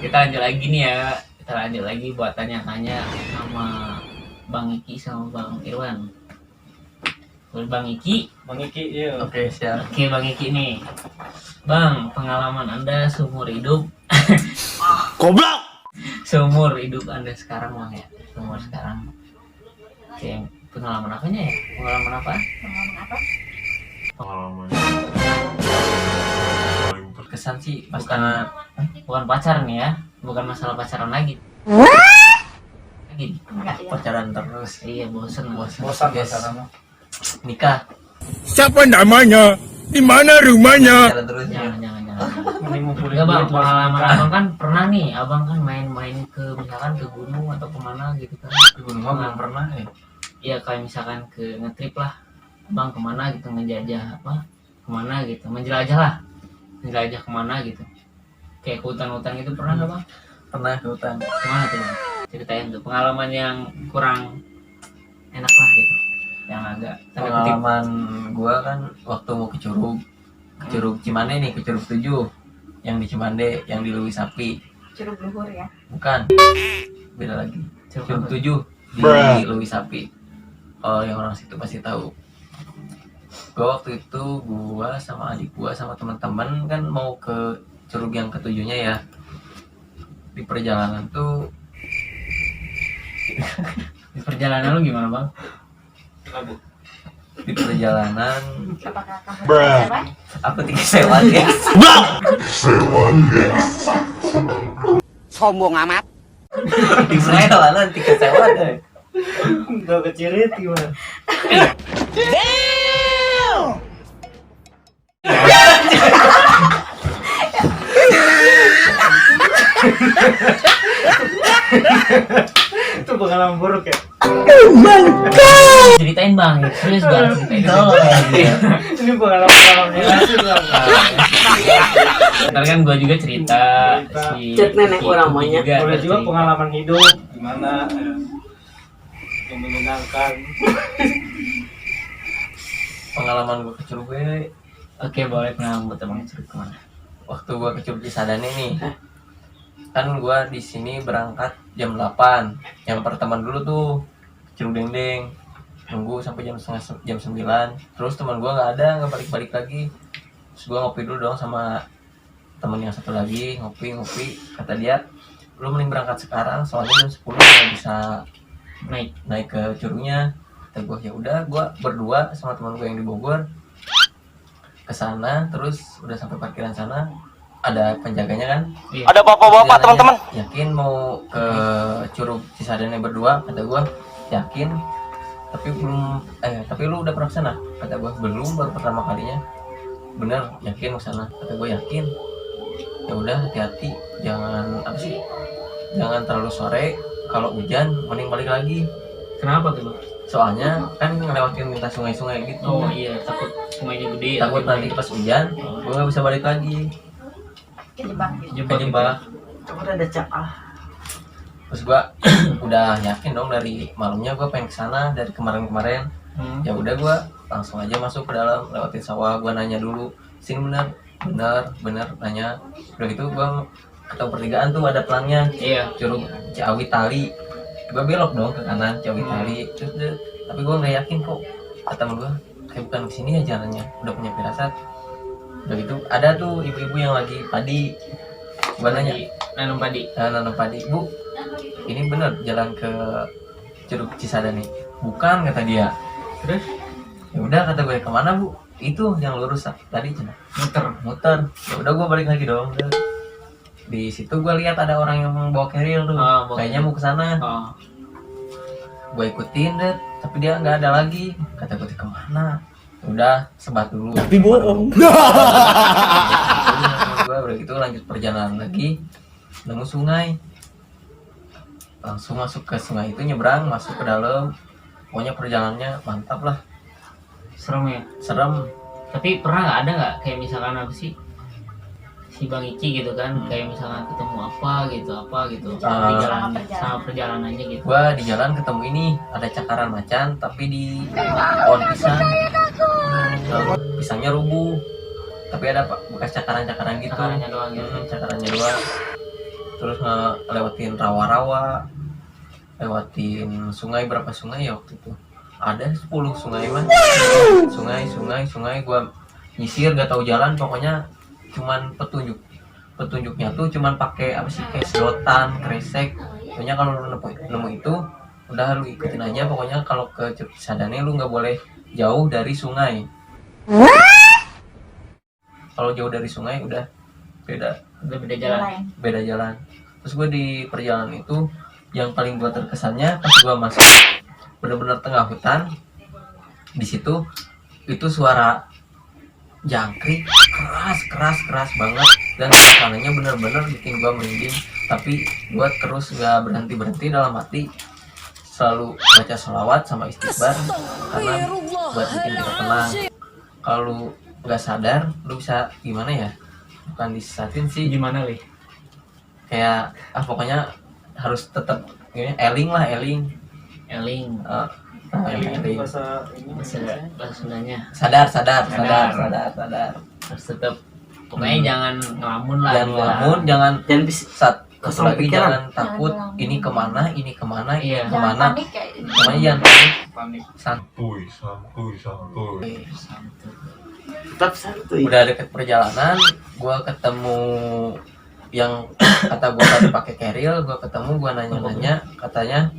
Kita lanjut lagi nih ya. Kita lanjut lagi buat tanya-tanya sama Bang Iki sama Bang Irwan. Bang Iki. Iya. Oke, siap. Oke, Bang Iki nih. Bang, pengalaman Anda seumur hidup. Goblok. Seumur hidup Anda sekarang, Bang ya. Seumur sekarang. Oke, pengalaman apanya ya? Pengalaman apa? Pengalaman paling Kesan sih bukan pacar nih ya. Bukan masalah pacaran lagi. Enggak ya. Pacaran terus. Iya, bosan Biasa sama. Nikah. Siapa namanya? Di mana rumahnya? Pacaran terus. Jangan. Mending ngumpulin Enggak bang, duit, pengalaman langsung abang kan pernah nih, abang kan main-main ke misalkan ke gunung atau kemana gitu kan. ke gunung mah belum pernah ya. Iya kayak misalkan ke ngetrip lah, abang kemana gitu ngejajah apa, kemana gitu, menjelajah kemana gitu. Kayak ke hutan-hutan gitu pernah nggak bang? Pernah ke hutan. Kemana tuh bang? Ceritain tuh pengalaman yang kurang enak lah gitu, yang agak tanda kutip. Pengalaman gua kan waktu mau ke Curug Cimande nih, ke Curug 7 yang di Cimande, yang di Luwi Sapi. Curug Luhur ya. Bukan, beda lagi. Curug 7 di Bruh. Luwi Sapi. Oh, yang orang situ pasti tahu. Gua waktu itu gua sama adik gua sama teman-teman kan mau ke curug yang ketujuhnya ya. Di perjalanan tuh Di perjalanan lu gimana bang? di perjalanan Apakah kamu Bruh. siapa? aku tiga sewa ya. Sombong amat. Di perjalanan tiga sewa deh. Enggak kecirit gimana? Itu pengalaman buruk ya? Ceritain bang, serius bang, ceritain dong. Ini pengalaman asli bang. Ntar kan gue juga cerita si Cek nenek Iki orang juga maunya. Boleh juga cerita. pengalaman hidup gimana yang menyenangkan. Pengalaman gua ke Curug gue Oke boleh pengalaman buat abang cerita kemana? waktu gua ke Curug Cisadane nih. Kan gua di sini berangkat jam 8. Yang pertemuan dulu tuh ke Curug Dendeng. Nunggu sampai jam 9. Terus teman gua nggak balik-balik lagi. Terus gua ngopi dulu dong sama temen yang satu lagi, ngopi. Kata dia, "Lu mending berangkat sekarang soalnya jam 10 udah bisa naik ke curugnya." Kata gua, "Ya udah, gua berdua sama teman gua yang di Bogor ke sana, terus udah sampai parkiran sana ada penjaganya kan. Iya. Ada bapak-bapak Dia teman-teman. nanya, yakin mau ke Curug Cisadane berdua?" Kata gua, "Yakin, tapi lu udah pernah kesana?" Kata gua, "Belum, baru pertama kalinya." "Bener, yakin kesana?" Kata gua, "Yakin." "Ya udah, hati-hati, jangan terlalu sore, kalau hujan mending balik lagi. Kenapa tuh bang? Soalnya kan ngelewatin lintas sungai-sungai gitu. Oh iya takut sungainya gede. Takut nanti pas hujan gua nggak bisa balik lagi, Kejebak gitu. kejebak." Coba ada cakal. Terus gua udah yakin dong dari malamnya gua pengen kesana dari kemarin-kemarin. Ya udah gua langsung aja masuk ke dalam, lewatin sawah. Gua nanya dulu, "Sini bener nanya." Udah gitu gua ketemu pertigaan tuh ada pelangnya, Iya. Curug Ciawi Tali. Gua belok dong ke kanan Ciawi Tali. Terus tapi gua nggak yakin kok. Kata temen gua, "Kayak bukan kesini ya jalannya." Udah punya firasat. Udah gitu ada tuh ibu-ibu yang lagi padi. Gua nanya, Nanam padi. nanam padi, "Bu, ini bener jalan ke Curug Cisadane?" "Bukan," kata dia. Terus? "Ya udah," kata gue, "kemana Bu?" "Itu yang lurus tadi cina." Muter. Ya udah gue balik lagi dong. Di situ gue lihat ada orang yang bawa keril tuh, Ah, bawa kayaknya keril. mau ke sana. Oh. Gue ikutin deh, tapi dia nggak ada lagi. Kata gue, "Kemana?" "Ya udah, sebat dulu." Tapi bohong. Gue udah gitu lanjut perjalanan lagi, nemu sungai. Langsung masuk ke sungai itu, nyebrang, masuk ke dalam. Pokoknya perjalanannya mantap lah, Serem ya. serem. Tapi pernah nggak kayak misalkan apa sih si Bang Iki gitu kan, kayak misalkan ketemu apa gitu di jalan sama perjalanannya gitu. Gua di jalan ketemu ini ada cakaran macan tapi di pohon pisang. Pisangnya rubuh, tapi ada bekas cakaran-cakaran gitu. Cakarannya doang gitu. Cakarannya doang. terus ngelewatin rawa-rawa, lewatin sungai, berapa sungai ya waktu itu, ada 10 sungai mah, sungai gua nyisir gak tahu jalan, pokoknya cuman petunjuknya tuh cuman pakai apa sih, kayak sedotan, kresek. Pokoknya kalau lu nemu itu udah lu ikutin aja, pokoknya kalau ke Curug Cisadane lu nggak boleh jauh dari sungai. Kalau jauh dari sungai udah beda jalan. Lain. beda jalan. Terus gue di perjalanan itu yang paling gue terkesannya pas gue masuk bener-bener tengah hutan, di situ itu suara jangkrik keras banget, dan suasananya bener-bener bikin gue merinding. Tapi gue terus gak berhenti dalam hati selalu baca sholawat sama istighfar karena buat bikin kita tenang. Kalau lu nggak sadar lu bisa gimana ya, bukan disesatin sih, Gimana li? kayak pokoknya harus tetap ini eling. Eling. Eling. Bahasa ini Bahasa Sundanya. Sadar. Harus tetap. Pokoknya jangan ngelamun lah. Jangan di ngelamun, jalan. jangan Jangan bis satu kosong lagi pikiran. jangan takut Jangan ini kemana, ini Iya. Jangan kemana. panik kayak Pokoknya jangan panik, panik. santuy. tetap santuy. Udah deket perjalanan, gua ketemu yang kata gua tadi pakai keril, gua nanya, katanya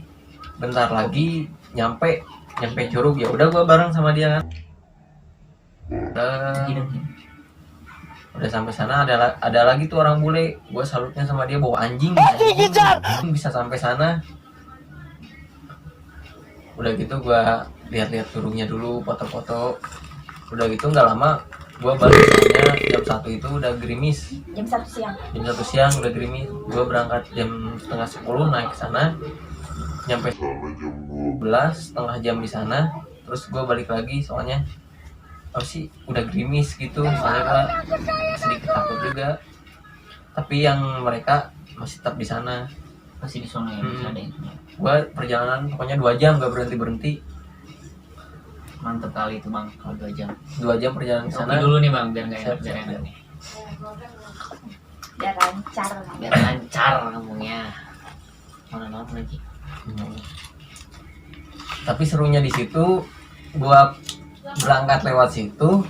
bentar lagi nyampe curug. Ya udah gua bareng sama dia kan. Udah sampai sana ada lagi tuh orang bule, gua salutnya sama dia, bawa anjing bisa sampai sana. Udah gitu gua lihat curugnya dulu, foto-foto. Udah gitu nggak lama gua balik soalnya jam 1 itu udah gerimis. jam 1 siang. Jam 1 siang udah gerimis. Gua berangkat jam setengah 10 naik ke sana, nyampe 12 setengah jam di sana. Terus gua balik lagi soalnya apa sih, udah gerimis gitu, soalnya gua sedikit takut juga. Tapi yang mereka masih tetap di sana. Masih di sana ya, masih ada yang. Gua perjalanan pokoknya 2 jam gak berhenti. Mantep kali itu bang, kalau 2 jam. 2 jam perjalanan ke Kopi sana. dulu nih bang, biar nggak Siap, biar siap, enak siap. nih. Biar lancar. Biar lancar ngomongnya. Mana lagi? Tapi serunya di situ, gua berangkat lewat situ,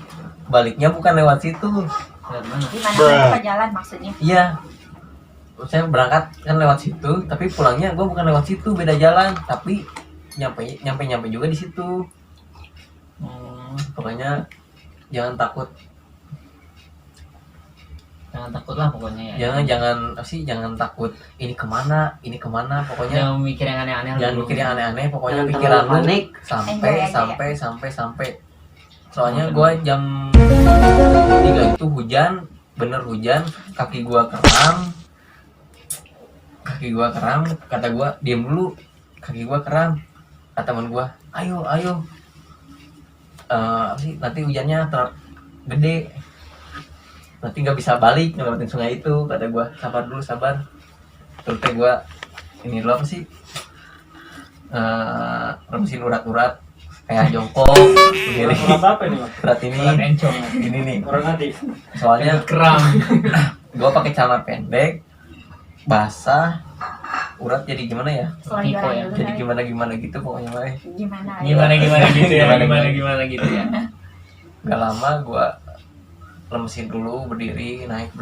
baliknya bukan lewat situ. Lewat mana? Gimana apa jalan maksudnya? Iya, saya berangkat kan lewat situ, tapi pulangnya gua bukan lewat situ, beda jalan. Tapi nyampe juga di situ. Pokoknya jangan takut, Jangan takut lah pokoknya ya. jangan takut ini kemana, pokoknya Jangan mikir yang aneh-aneh. jangan dulu. mikir yang aneh-aneh, pokoknya Jangan pikiran terlalu lu panik. sampai. Soalnya gua jam 3 itu hujan, bener hujan, kaki gua keram, kata gua diem dulu, kaki gua keram. Kata teman gua, ayo apa sih, nanti hujannya gede, nanti nggak bisa balik ngelewatin sungai itu. Kata gua sabar. Terus gua ini dulu apa sih, remesin urat-urat kayak jongkok begini. Urat apa ini bang? Urat ini Urat encong. ini nih, Urat hati. soalnya Keram. gua pakai celana pendek basah, urat jadi gimana ya, Setelah Tipe jualan ya, dulu jadi kali. gimana gitu pokoknya mah. Gimana? Gimana gitu ya. Gimana Gimana gitu ya. Gak lama gua lemesin dulu, berdiri naik,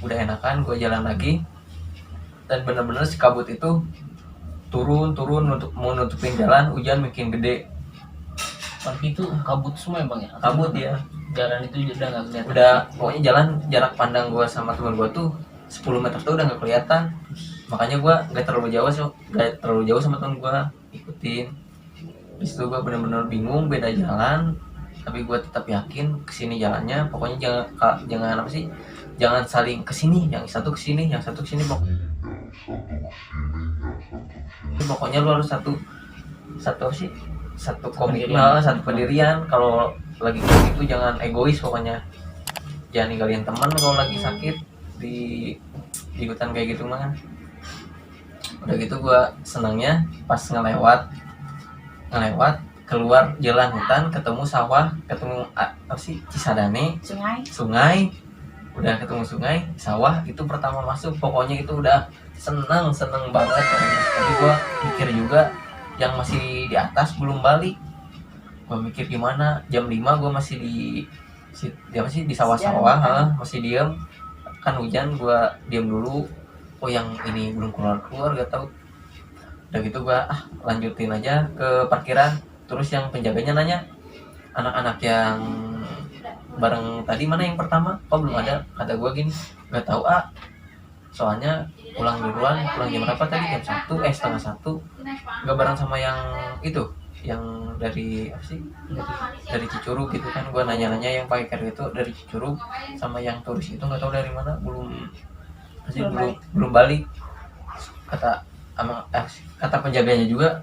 udah enakan gua jalan lagi. Dan bener-bener si kabut itu turun untuk mau nutupin jalan, hujan makin gede. Tapi itu kabut semua ya bang ya. Kabut ya, Jalan itu udah nggak kelihatan. udah pokoknya jalan, jarak pandang gua sama teman gua tuh 10 meter tuh udah nggak kelihatan. Makanya gua nggak terlalu jauh sama teman gua, ikutin. Di situ gua bener-bener bingung, beda jalan, tapi gua tetap yakin kesini jalannya. Pokoknya jangan apa sih, jangan saling kesini, yang satu kesini, pokoknya lu harus satu sih, satu komitmen, satu pendirian. Kalau lagi kayak gitu jangan egois, pokoknya jangan ninggalin teman kalau lagi sakit di hutan kayak gitu mah. Udah gitu gua senangnya pas ngelewat keluar jalan hutan, ketemu sawah, ketemu apa sih, Cisadane, Sungai. sungai. udah ketemu sungai, sawah, itu pertama masuk pokoknya itu udah seneng banget. Tapi gue mikir juga yang masih di atas belum balik. Gue mikir gimana, jam 5 gue masih di sawah-sawah, masih diem, kan hujan, gue diem dulu. Oh yang ini belum keluar gak tahu. Udah gitu gue lanjutin aja ke parkiran. Terus yang penjaganya nanya, anak-anak yang bareng tadi mana yang pertama? Kok belum ada? Kata gue gini, gak tahu soalnya pulang duluan. Pulang jam berapa tadi? Jam 1, setengah 1. Gak bareng sama yang itu, yang dari apa sih? Dari Cicurug gitu kan. Gue nanya-nanya yang pakai kereta itu dari Cicurug, sama yang turis itu gak tahu dari mana, belum balik. Kata penjaganya juga,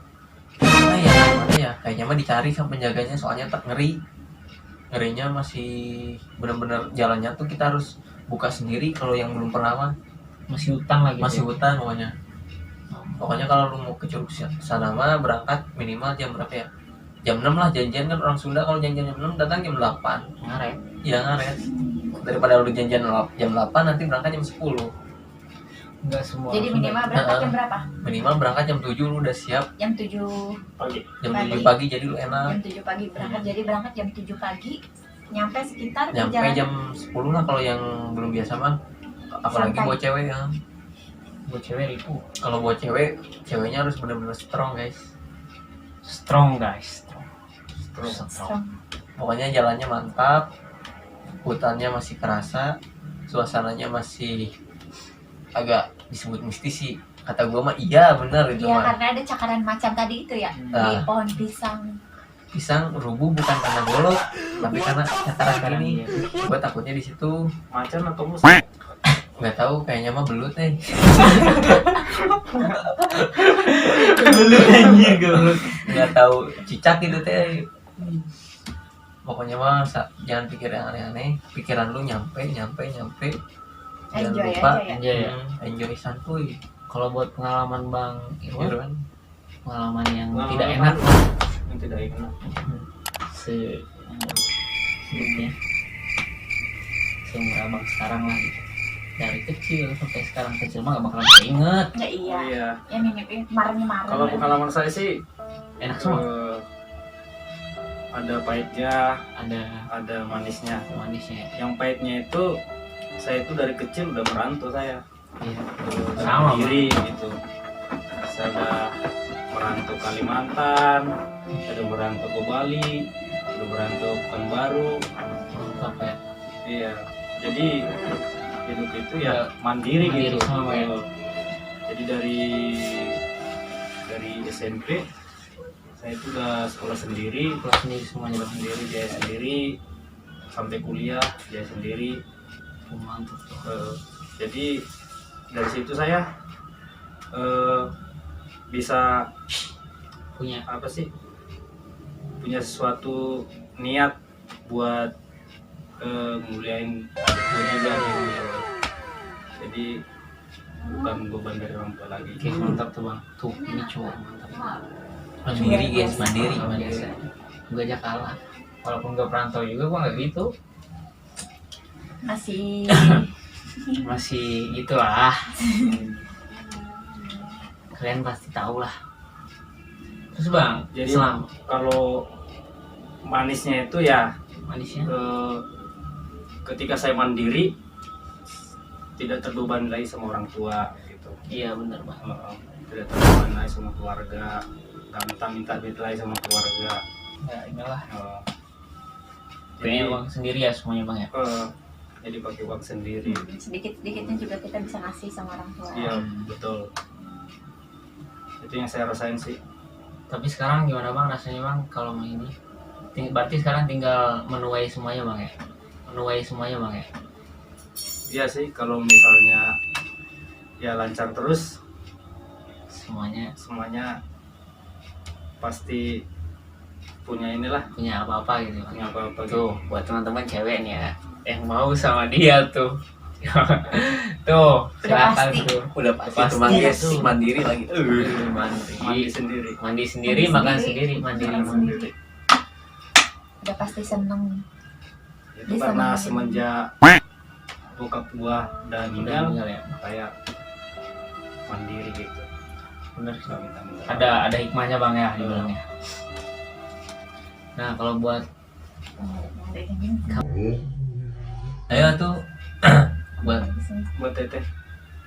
mana ya kayaknya mah dicari sama penjaganya, soalnya ngerinya masih benar-benar jalannya tuh kita harus buka sendiri. Kalau yang belum pernah mah Masih hutan lagi. masih hutan pokoknya kalau lu mau ke Curug sana mah berangkat minimal jam berapa ya, jam 6 lah. Janjian kan orang Sunda kalau janjian jam 6 datang jam 8 Ngaret. ngaret daripada lu janjian jam 8 nanti berangkat jam 10. Enggak semua. Jadi minimal berangkat jam berapa? Minimal berangkat jam 7 lu udah siap. Jam 7 Pagi. Jam Pagi. 7 pagi jadi lu enak. jam 7 pagi berangkat. Jadi berangkat jam 7 pagi, nyampe sekitar Nyampe perjalanan jam 10 lah kalau yang belum biasa mah. Apalagi Santai. buat cewek ya. Buat cewek itu Kalau buat ceweknya harus benar-benar strong guys. strong guys. strong. Pokoknya jalannya mantap, hutannya masih kerasa, suasananya masih agak disebut mistis sih. Kata gue mah iya bener itu Iya, mah. karena ada cakaran macam tadi itu ya, di Nah. pohon pisang. Pisang rubuh bukan karena golok, tapi karena cakaran ini. Gue takutnya di situ. Macan atau musa? Nggak tahu, kayaknya mah belut nih. Belut anjir belut. Nggak tahu cicak gitu teh. Pokoknya mah jangan pikir yang aneh-aneh, pikiran lu nyampe. Jangan Enjoy lupa aja ya. Enjoy ya. enjoy santuy. Kalau buat pengalaman Bang Irwan, Irwan, pengalaman yang Pengalaman tidak apa? enak Yang tidak enak. sebutnya seumur abang sekarang lah gitu. Dari kecil sampai sekarang kecil mah gak bakalan keinget. Ya iya. Oh, iya. Ya mimpi kemarin. Kalau pengalaman saya sih Enak semua. ada pahitnya, Ada ada manisnya. manisnya. Yang pahitnya itu saya itu dari kecil udah merantau saya. Iya. Sama Sama, diri gitu. Saya udah merantau Kalimantan, ada merantau ke Bali, udah merantau Pekanbaru. Mantap ya. Iya. Jadi hidup itu ya mandiri Mandiri gitu. sama ya. Jadi dari SMP saya itu udah sekolah sendiri, Kelas sendiri semuanya sekolah sendiri, biaya sendiri, sampai kuliah biaya sendiri. mantap tuh. Jadi dari situ saya bisa Punya apa sih, punya sesuatu niat buat muliain adiknya juga. Jadi bukan beban dari orang tua lagi. Oke, mantap tuh Bang. Tuh, ini cowok mantap. mandiri guys, mandiri. Gue aja kalah. Walaupun gue perantau juga gue nggak gitu. Masih gitulah. Kalian pasti tahu lah. Terus Bang, Jadi selam kalau manisnya itu ya manisnya. ketika saya mandiri tidak terbebani lagi sama orang tua gitu. Iya benar Bang. Tidak terbebani lagi sama keluarga, nggak minta duit lagi sama keluarga. Ya inilah. Jadi Kayaknya Bang sendiri ya semuanya Bang ya. jadi pakai uang sendiri. Sedikit-sedikitnya juga kita bisa ngasih sama orang tua. Iya betul. Itu yang saya rasain sih. Tapi sekarang gimana Bang rasanya Bang kalau mau ini? Berarti sekarang tinggal menuai semuanya Bang ya? Menuai semuanya Bang ya? Iya sih, kalau misalnya ya lancar terus Semuanya semuanya pasti punya inilah, punya apa-apa gitu Bang. punya apa-apa gitu. Tuh buat teman-teman cewek nih ya yang mau sama dia tuh. Tuh silakan pasti. tuh. Udah pasti Pasti. teman guys, Tuh. mandiri lagi. Mandi Mandi sendiri. mandi sendiri, Mandi makan sendiri. sendiri, mandiri Makan mandiri. Udah pasti seneng. Itu Bisa karena nemenin. semenjak bokap buah udah meninggal meninggal ya. kayak mandiri gitu. Bener. Nggak minta-minta. Ada hikmahnya bang ya dibilangnya. Nah kalau buat ayo tuh Buat teteh.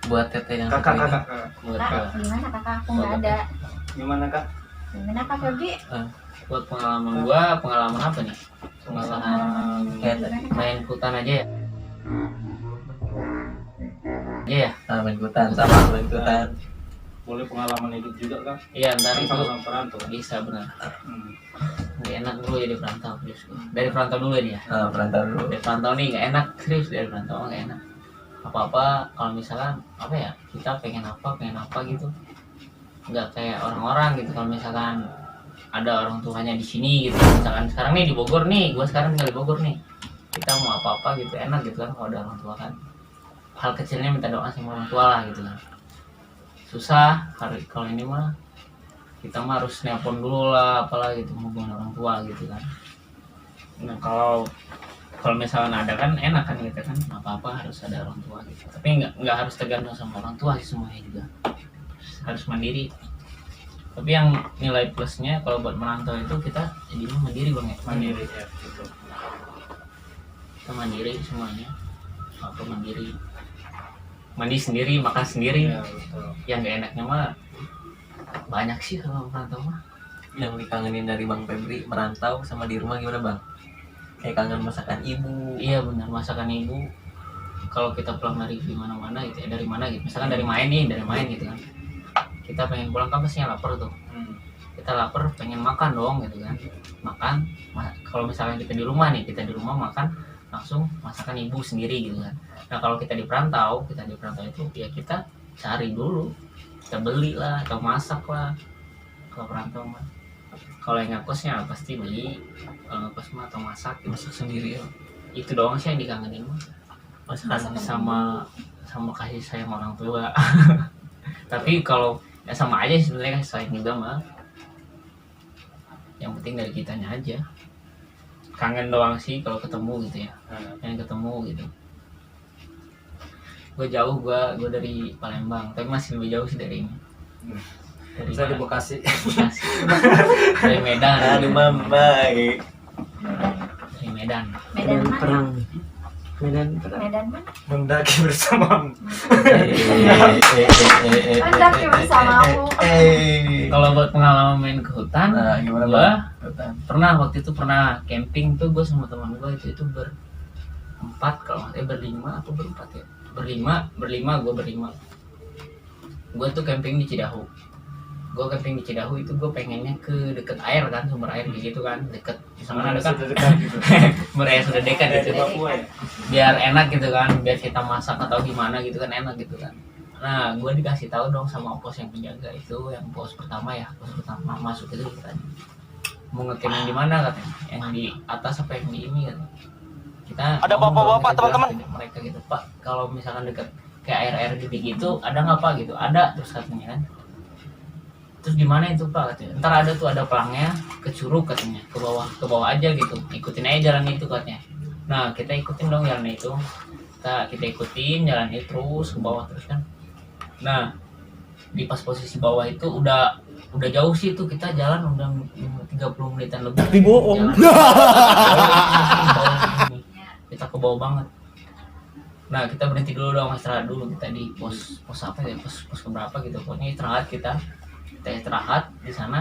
buat teteh yang Kakak. buat Kak, gimana kakak? Aku nggak ada. Gimana kak? Gimana kak Febri? buat pengalaman apa nih? Pengalaman main hutan aja ya. Iya ya. main hutan sama main hutan. Boleh pengalaman hidup juga kak? Iya ntar Kan itu sama-sama perantau. bisa benar. Hmm. Nggak enak dulu jadi perantau serius. Dari perantau dulu ya dia. Perantau dulu. Dari perantau nih nggak enak serius, dari perantau nggak enak. Apa kalau misalkan apa ya, kita pengen apa gitu, nggak kayak orang-orang gitu. Kalau misalkan ada orang tuanya di sini gitu, misalkan sekarang nih di Bogor nih, gue sekarang tinggal di Bogor nih, kita mau apa gitu enak gitu kan kalau ada orang tua kan. Hal kecilnya minta doa sama orang tua lah gitu kan. Susah kalau ini mah kita mah harus nelpon dulu lah apalah gitu, hubungan orang tua gitu kan. Nah kalau misalkan ada kan enak kan gitu kan, apa harus ada orang tua gitu. Tapi nggak harus tergantung sama orang tua sih, semuanya juga harus mandiri. Tapi yang nilai plusnya kalau buat merantau itu kita jadi mandiri bang ya. Mandiri ya gitu. Kita mandiri semuanya, apa mandi sendiri, makan sendiri. Ya betul. Yang gak enaknya mah banyak sih kalau merantau mah. Yang dikangenin dari Bang Febri merantau sama di rumah gimana bang? Kayak kangen masakan ibu. Iya benar, masakan ibu. Kalau kita pulang dari mana gitu ya, dari mana gitu, misalkan dari main gitu kan, kita pengen pulang kan pastinya lapar tuh. Kita lapar pengen makan dong gitu kan, kalau misalnya kita di rumah makan langsung masakan ibu sendiri gitu kan. Nah kalau kita di perantau itu ya kita cari dulu, kita beli lah atau masak lah. Kalau perantau mah, kalau yang ngekosnya pasti beli, kalau ngekos mah atau masak sendiri ya. Itu doang sih yang dikangenin mah, masakan sama kasih sayang orang tua. Tapi kalau ya sama aja sebenarnya kasih sayang juga mah, yang penting dari kitanya aja. Kangen doang sih kalau ketemu gitu ya, yang ketemu gitu. Gue jauh, gue dari Palembang, tapi masih lebih jauh sih dari ini. Dari Saya di mana? Bekasi. Bekasi. Dari Medan. Aduh mamai. Dari Medan. Medan mana? perang. Medan perang. Medan mana? Mendaki bersamamu. Mendaki bersamamu. Kalau buat pengalaman main ke hutan, Nah, gimana gua bang? waktu itu pernah camping tuh, gue sama teman gue itu berempat, kalau nggak salah berlima atau berempat ya, berlima. Gue tuh camping di Cidahu. Itu gue pengennya ke deket air kan, sumber air gitu kan, deket misalnya dekat gitu. sumber air sudah dekat gitu, Papua ya. biar enak gitu kan, biar kita masak atau gimana gitu kan, enak gitu kan. Nah gue dikasih tahu dong sama pos yang penjaga itu, yang pos pertama masuk itu katanya mau ngecamp yang di mana katanya, yang di atas apa yang di ini kan. Kita Ada bapak-bapak, teman-teman. mereka gitu, Pak kalau misalkan dekat kayak air gede gitu ada nggak Pak gitu, ada terus katanya kan. Terus gimana itu Pak katanya, ntar ada pelangnya ke curug katanya, ke bawah aja gitu, ikutin aja jalan itu katanya. Nah kita ikutin dong jalan itu, kita ikutin jalan itu terus ke bawah terus kan. Nah di pas posisi bawah itu udah jauh sih itu, kita jalan udah 30 menitan lebih. Tapi bohong. Kita ke bawah banget. Nah kita berhenti dulu dong, istirahat dulu kita di pos apa ya, pos keberapa gitu, pokoknya kita istirahat di sana.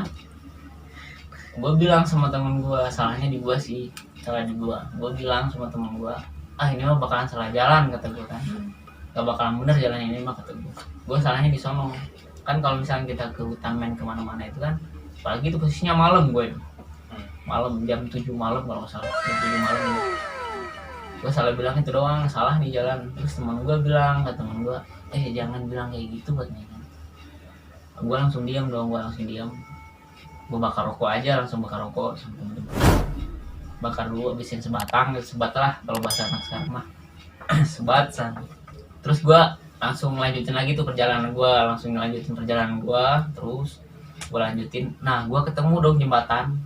Gue bilang sama temen gue, salahnya di gue sih, gue bilang sama temen gue, ini mah bakalan salah jalan kata gue kan, gak bakalan bener jalan ini mah kata gue salahnya di sono kan. Kalau misalnya kita ke hutan main kemana-mana itu kan, apalagi itu posisinya malam, jam 7 malam kalau nggak salah, jam 7 malam gitu. Gue salah bilang itu doang, salah nih jalan. Terus teman gue bilang ke teman gue, jangan bilang kayak gitu buatnya kan. Gue langsung diam. Gue bakar rokok aja, langsung bakar rokok sama temen-temen. Bakar dulu, habisin sebat lah kalau bahasa anak sekarang mah. Sebat san. Terus gue langsung lanjutin lagi tuh perjalanan gue, terus gue lanjutin. Nah gue ketemu dong jembatan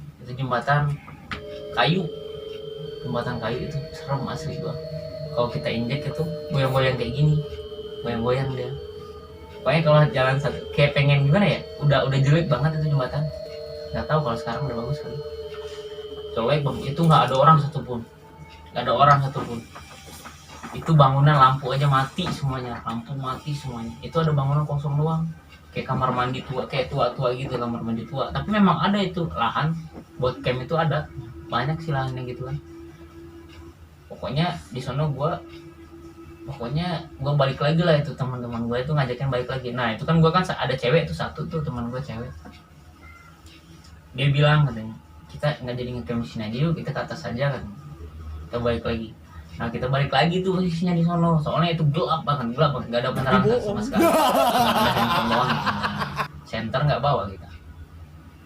kayu itu serem asli gue. kalau kita injek itu goyang-goyang kayak gini, goyang-goyang dia. Pokoknya kalau jalan satu kayak pengen gimana ya, udah jelek banget itu jembatan. Nggak tahu kalau sekarang udah bagus kali. Jelek banget, itu nggak ada orang satupun, nggak ada orang satupun. Itu bangunan lampu aja mati semuanya, lampu mati semuanya. Itu ada bangunan kosong doang, kayak kamar mandi tua, kayak tua-tua gitu, kamar mandi tua. Tapi memang ada itu lahan buat camp, itu ada banyak sih lahan yang gitu kan. Pokoknya di sana gua balik lagi lah, itu teman-teman gua itu ngajakin balik lagi. Nah itu kan gua kan ada cewek tuh, satu tuh teman gua cewek, dia bilang katanya kita nggak jadi ngecamp di sini aja yuk, kita ke atas aja kan, kita balik lagi. Nah kita balik lagi tuh posisinya di sono, soalnya itu gelap banget, nggak ada penerangan sama sekali, nggak ada handphone doang, senter nggak bawa kita,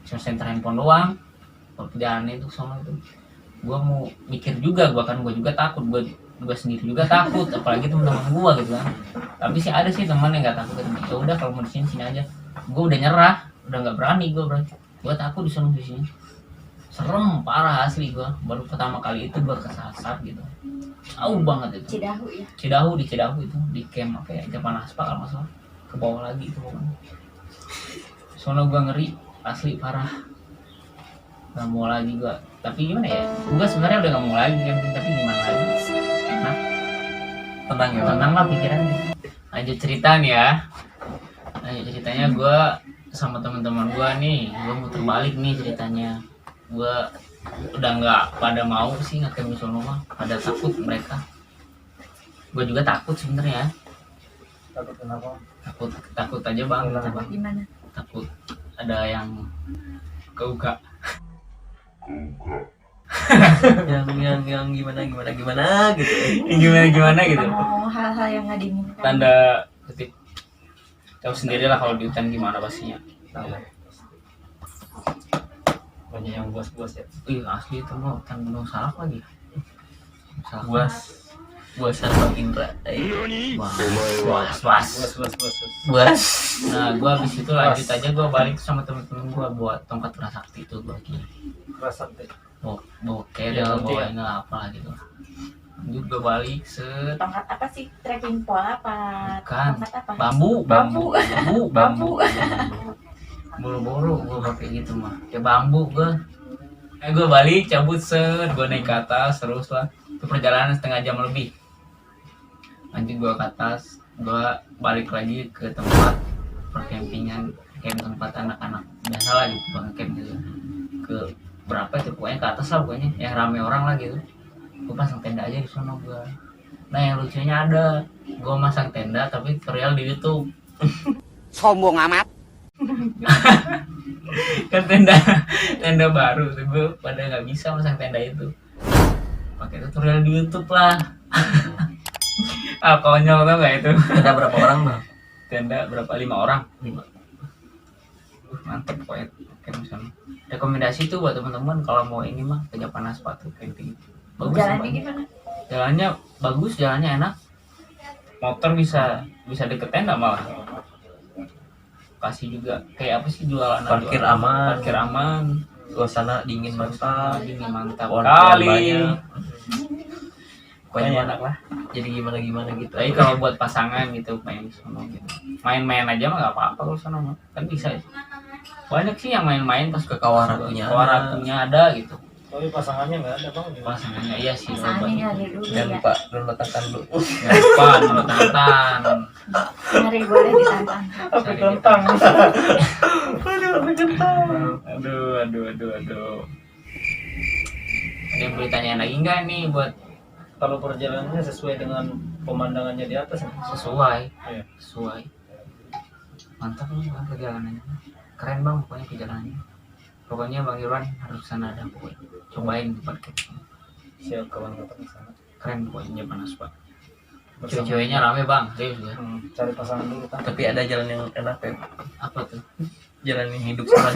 cuma senter handphone doang. Perjalanan itu sono itu, gua mau mikir juga, gua juga takut, gua sendiri juga takut, apalagi teman-teman gua gitu kan. Tapi sih ada sih teman yang nggak takut, ya udah kalau mau di sini aja. Gua udah nyerah, udah nggak berani gua takut di sono di sini. Serem parah asli gua. Baru pertama kali itu gua kesasar gitu. Jauh banget itu. Cidahu ya. Di Cidahu itu di camp apa ya? Japan Aspa kalau nggak salah. Ke bawah lagi itu pokoknya. Sono gua ngeri asli parah. Gak mau lagi gua. Tapi gimana ya? Gua sebenarnya udah gak mau lagi camping, tapi gimana lagi? Nah, Tenang ya, Bang. tenang lah pikirannya. Lanjut cerita nih ya. Lanjut ceritanya gua sama teman-teman gua nih, gua muter balik nih ceritanya. Gua udah nggak pada mau sih ngecamp di sono mah, pada takut mereka. Gua juga takut sebenarnya. Takut kenapa? Takut aja bang, gitu, bang. Gimana? Takut ada yang keuga. yang gimana gitu. Gimana gitu. Mau hal-hal yang nggak diinginkan. Tanda kutip. Tahu sendirilah kalau di hutan gimana pastinya. Banyak yang buas-buas ya. Asli itu mau hutan Gunung Salak lagi. Buasan Bang Indra. Buas. Buas. Nah, gua habis itu lanjut aja, gua balik sama temen-temen gua buat tongkat prasakti itu gua lagi. Prasakti. Bawa kayak bawa ini apa gitu. Lanjut gua balik Tongkat apa sih? Trekking pole apa? Bukan. Tongkat apa? Bambu. Buru-buru gua pakai gitu mah. Kayak bambu gua. Gua balik cabut gua naik ke atas terus lah. Itu perjalanan setengah jam lebih. Lanjut gua ke atas, gua balik lagi ke tempat perkempingan, camp tempat anak-anak biasa lah gitu, bang camp gitu. Ke berapa itu pokoknya ke atas lah pokoknya, yang rame orang lah gitu. Gua pasang tenda aja di sana gua. Nah yang lucunya ada, gua masang tenda tapi tutorial di YouTube. Sombong amat. Kan tenda baru tuh, gua pada nggak bisa masang tenda itu. Pakai tutorial di YouTube lah. Konyol tau gak itu? Ada berapa orang, Bang? Tenda berapa? 5 orang. Mantep pokoknya. Oke, misalnya rekomendasi tuh buat teman-teman kalau mau ini mah ke Japan Aspa tuh camping. Bagus. Jalannya gimana? Jalannya bagus, jalannya enak. Motor bisa deket tenda malah. Kasih juga kayak apa sih jualan Parkir aman. Suasana dingin mantap. Pohon Kali. banyak. Pokoknya enak lah. Jadi gimana gitu. Tapi kalau buat pasangan gitu main sono gitu. Main-main aja mah nggak apa-apa kalau sono mah. Kan bisa. Banyak sih yang main-main pas ke Kawarakunya ada gitu. Tapi pasangannya nggak ada bang. Pasangannya iya sih. Pasangannya nyari dulu Dan ya. lupa letakkan dulu. Depan tantan. Nyari boleh ditantang. Tentang. Aduh. Ada yang boleh tanya lagi nggak nih buat Kalau perjalanannya sesuai dengan pemandangannya di atas. sesuai? Iya. Sesuai. Mantap nih bang perjalanannya. Keren bang pokoknya perjalanannya. Pokoknya Bang Irwan harus sana ada pokoknya. Cobain tempat camping. Siap kawan-kawan di sana. Keren pokoknya Japan Aspa. Bersama- Cewek-ceweknya rame bang, serius ya. Cari pasangan dulu kan. Tapi ada jalan yang enak ya. Apa tuh? Jalan yang hidup sama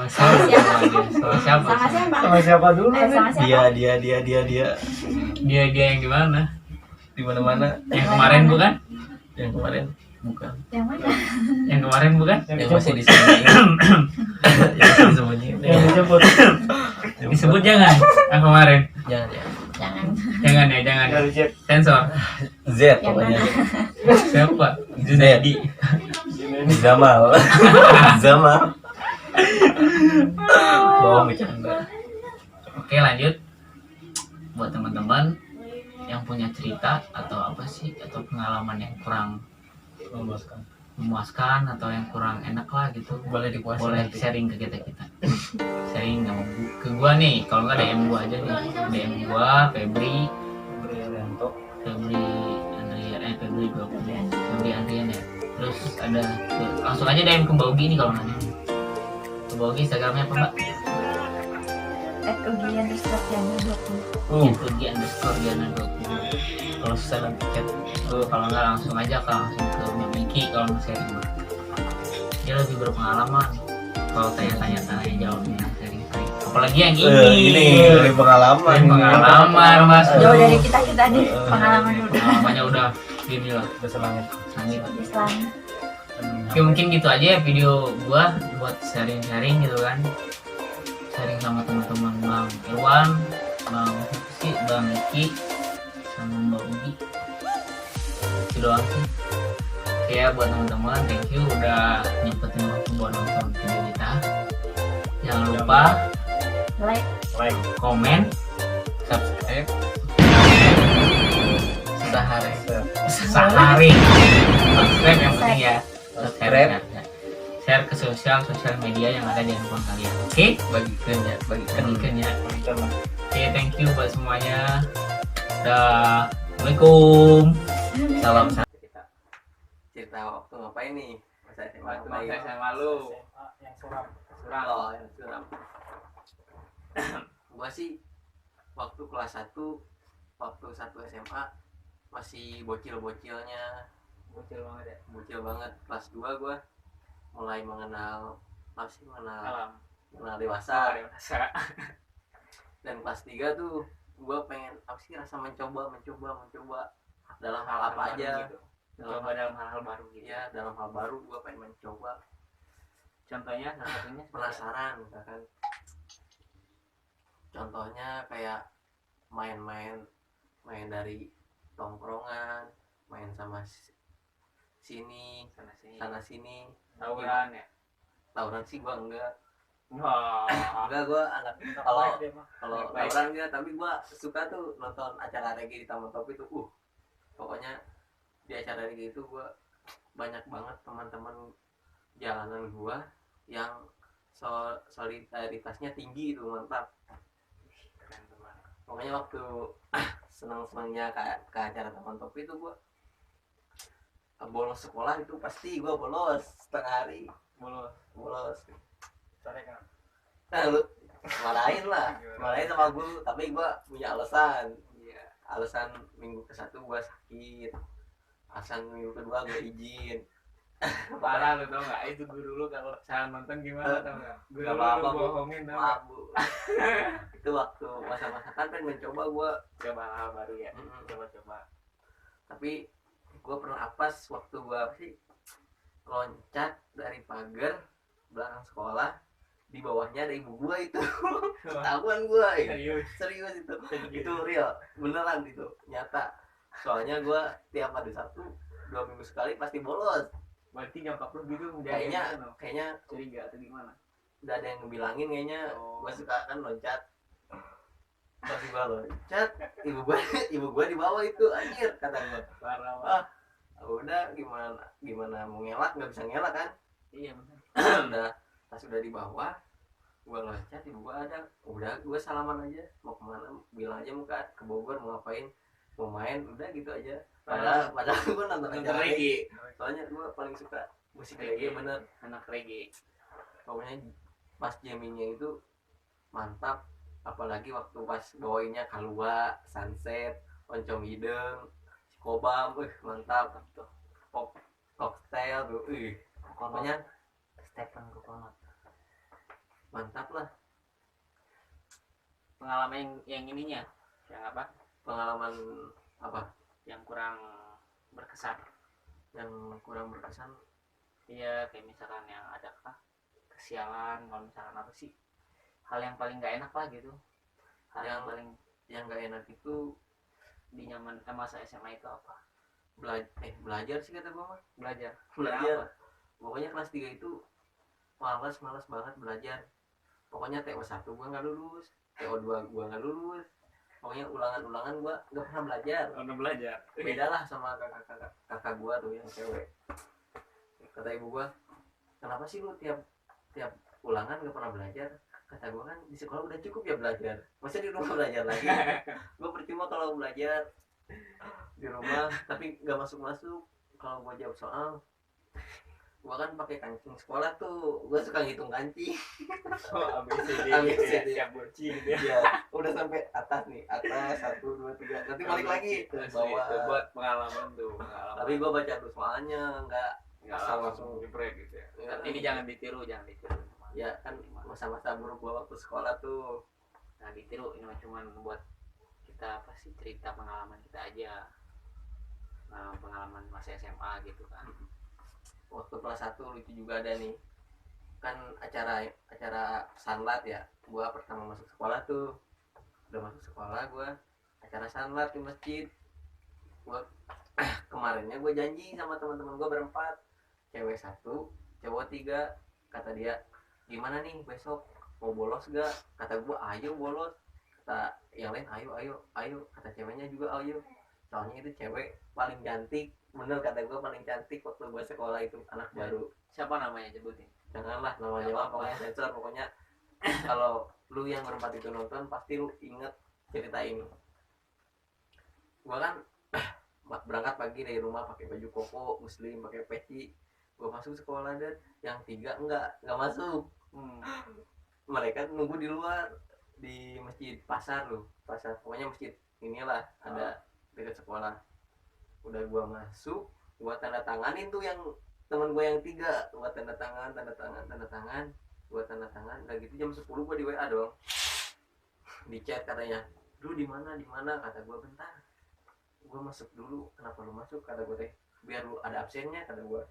Sama siapa? Sama siapa? Sama siapa dulu? Sama siapa? dia Dia yang gimana? di mana-mana. Yang kemarin bukan? Yang kemarin bukan. Yang mana? Yang kemarin bukan? Yang masih disembunyiin. Yang masih disembunyiin. Yang dijemput. Disebut jangan. Yang kemarin. Jangan ya. Jangan. Jangan ya, jangan. Sensor. Z Yang pokoknya. mana? Siapa? Junedi. Zamal. Zamal. Bohong bercanda. Oke, lanjut. Buat teman-teman yang punya cerita atau apa sih, atau pengalaman yang kurang memuaskan atau yang kurang enak lah gitu, Boleh dipuasin boleh nanti. sharing ke kita. Sharing ke gua nih, kalau nggak DM gua aja nih. DM gua Febri Febri Andrian ya. Terus ada langsung aja DM ke Mbak Ugi nih kalau nanti. Ke Mbak Ugi Instagramnya apa Mbak? @ugi_diana20. Kalau susah nanti chat. Kalau nggak langsung aja langsung ke Mbak Miki kalau mau sharing Mbak. Dia lebih berpengalaman. Kalau tanya-tanya jawabnya sharing. Apalagi yang ini. lebih pengalaman. Pengalaman Mas. Jauh dari kita nih pengalaman dulu. Pengalamannya udah gini lah. Udah selangit. Langit. Islam. Oke, mungkin gitu aja ya video gua buat sharing-sharing gitu kan. Sharing sama teman-teman Bang Irwan, Bang Hupsi, Bang Iki, sama Mbak Ugi. Itu doang sih. Oke ya, buat teman-teman, thank you udah nyempetin waktu buat nonton video kita. Jangan lupa Like. komen, subscribe, Sehari. sehari. Subscribe yang penting ya. Subscribe. Share ke sosial media yang ada di handphone kalian. Oke? Bagikan ya. Bagikan ya. Oke, thank you buat semuanya. Dah. Assalamualaikum. Salam. Cerita waktu ngapain nih? Masa SMA Waktu ngapain? masa SMA lu. Yang suram. Oh, yang suram. Gua sih waktu kelas 1 SMA masih bocil-bocilnya. Bocil banget ya. Bocil banget. Kelas 2 gua mulai mengenal dewasa. Dan kelas 3 tuh gua pengen apa sih, rasa mencoba dalam hal apa aja gitu. Coba dalam hal-hal baru gitu. ya, dalam hal baru gua pengen mencoba. Contohnya salah satunya Penasaran misalkan, contohnya kayak main dari tongkrongan, main sama sini sana sini. tawuran ya. Tawuran sih gua enggak Wah. gua anak kalau Baik. tawuran enggak, tapi gua suka tuh nonton acara reggae di Taman Topi tuh. Pokoknya di acara reggae itu gua banyak banget teman-teman jalanan gua yang solidaritasnya tinggi itu, mantap. Pokoknya waktu senang-senangnya ke acara Taman Topi itu gua bolos sekolah itu pasti gua bolos setengah hari, bolos. Nah, lu marahin sama guru, tapi gua punya alasan. Alasan minggu ke-1 gua sakit, alasan minggu kedua gua izin. Parah lu tau gak? Itu guru lu kalau salah nonton gimana tau gak? Guru Gak lu apa-apa, Bu. bohongin tau gak? Maaf Bu. Itu waktu masa-masa kan pengen mencoba gua. Coba hal baru ya. Mm-mm. Coba. Tapi gua pernah apes waktu gua loncat dari pagar belakang sekolah, di bawahnya ada ibu gua itu. Ketahuan gua. Serius itu real, beneran itu, nyata. Soalnya gua tiap ada 1-2 minggu sekali pasti bolos. Berarti nyokap lu gitu menjadi Kayaknya curiga atau gimana? udah ada yang ngebilangin kayaknya. Oh. Gua suka kan loncat. Pas gua loncat, ibu gua di bawah itu, anjir, kata gua. Parah. Udah gimana mau ngelak, nggak bisa ngelak kan. Iya benar. Udah di bawah, gua loncat, ibu gua ada. Udah gua salaman aja, mau kemana, bilang aja mau ke Bogor, mau ngapain, mau main, udah gitu aja. Padahal gua nonton acara reggae. Soalnya gua paling suka musik reggae, bener. Anak reggae. Pokoknya pas jammingnya itu mantap. Apalagi waktu pas bawainnya Kalua, Sunset, Oncom Hideng, Kobam, mantap. Cocktail tuh, pokoknya Stephen Kokonot. mantap lah. Pengalaman yang ininya, yang apa? Pengalaman apa Yang kurang berkesan. yang kurang berkesan? Iya, kayak misalkan yang ada kesialan, kalau misalkan apa sih? Hal yang paling gak enak lah gitu. Hal yang Yang- paling yang nggak enak itu Di nyaman masa SMA itu apa? belajar sih kata gua mah. Belajar. Belajar. Pokoknya kelas 3 itu malas banget belajar. Pokoknya TO1 gua nggak lulus, TO2 gua nggak lulus. Pokoknya ulangan gua nggak pernah belajar. Udah belajar. Beda lah sama kakak gua tuh yang cewek. Kata ibu gua, kenapa sih lu tiap ulangan nggak pernah belajar? Kata gua kan di sekolah udah cukup ya belajar, masa di rumah belajar lagi? Gua percuma kalau belajar di rumah tapi nggak masuk. Kalau gua jawab soal, gua kan pakai kancing sekolah tuh, gua suka ngitung kancing. Oh, ABCD ABCD. ya, bunci gitu ya. Ya udah sampai atas nih, atas 1 2 3, nanti balik lagi ke Terus bawah. itu buat pengalaman tuh, pengalaman. Tapi gua baca dulu soalnya, nggak nggak asal langsung langsung. jeprek gitu ya. Ya, Ini jangan ditiru. ya kan masa-masa buruk gua waktu sekolah tuh. Nah, ditiru ini mah cuman buat kita apa sih, cerita pengalaman kita aja. Nah, pengalaman masa SMA gitu kan. Waktu kelas 1 itu juga ada nih, kan acara sanlat ya. Gua pertama masuk sekolah tuh, udah masuk sekolah gua acara sanlat di masjid. Gua kemarinnya gua janji sama teman-teman gua berempat, cewek 1 cowok 3. Kata dia, gimana nih besok mau bolos gak? Kata gua ayo bolos. Kata yang lain ayo. Kata ceweknya juga ayo, soalnya itu cewek paling cantik. Bener kata gue, paling cantik waktu gue sekolah itu, anak baru. Siapa namanya, sebutin? Janganlah namanya Nggak mah, apa-apa. pokoknya sensor. Pokoknya kalau lu yang berempat itu nonton pasti lu inget cerita ini. Gue kan berangkat pagi dari rumah pakai baju koko muslim, pakai peci. Gue masuk sekolah dan yang 3 enggak masuk. Mereka nunggu di luar di masjid pasar pokoknya masjid inilah ada dekat sekolah. Udah gua masuk, gua tanda tanganin tuh yang teman gua yang 3, gua tanda tangan, gua tanda tangan. Udah gitu jam 10 gua di WA dong, di chat katanya, "Lu di mana?" Kata gua, "Bentar, gua masuk dulu." "Kenapa lu masuk?" Kata gua teh, "Biar lu ada absennya," kata gua.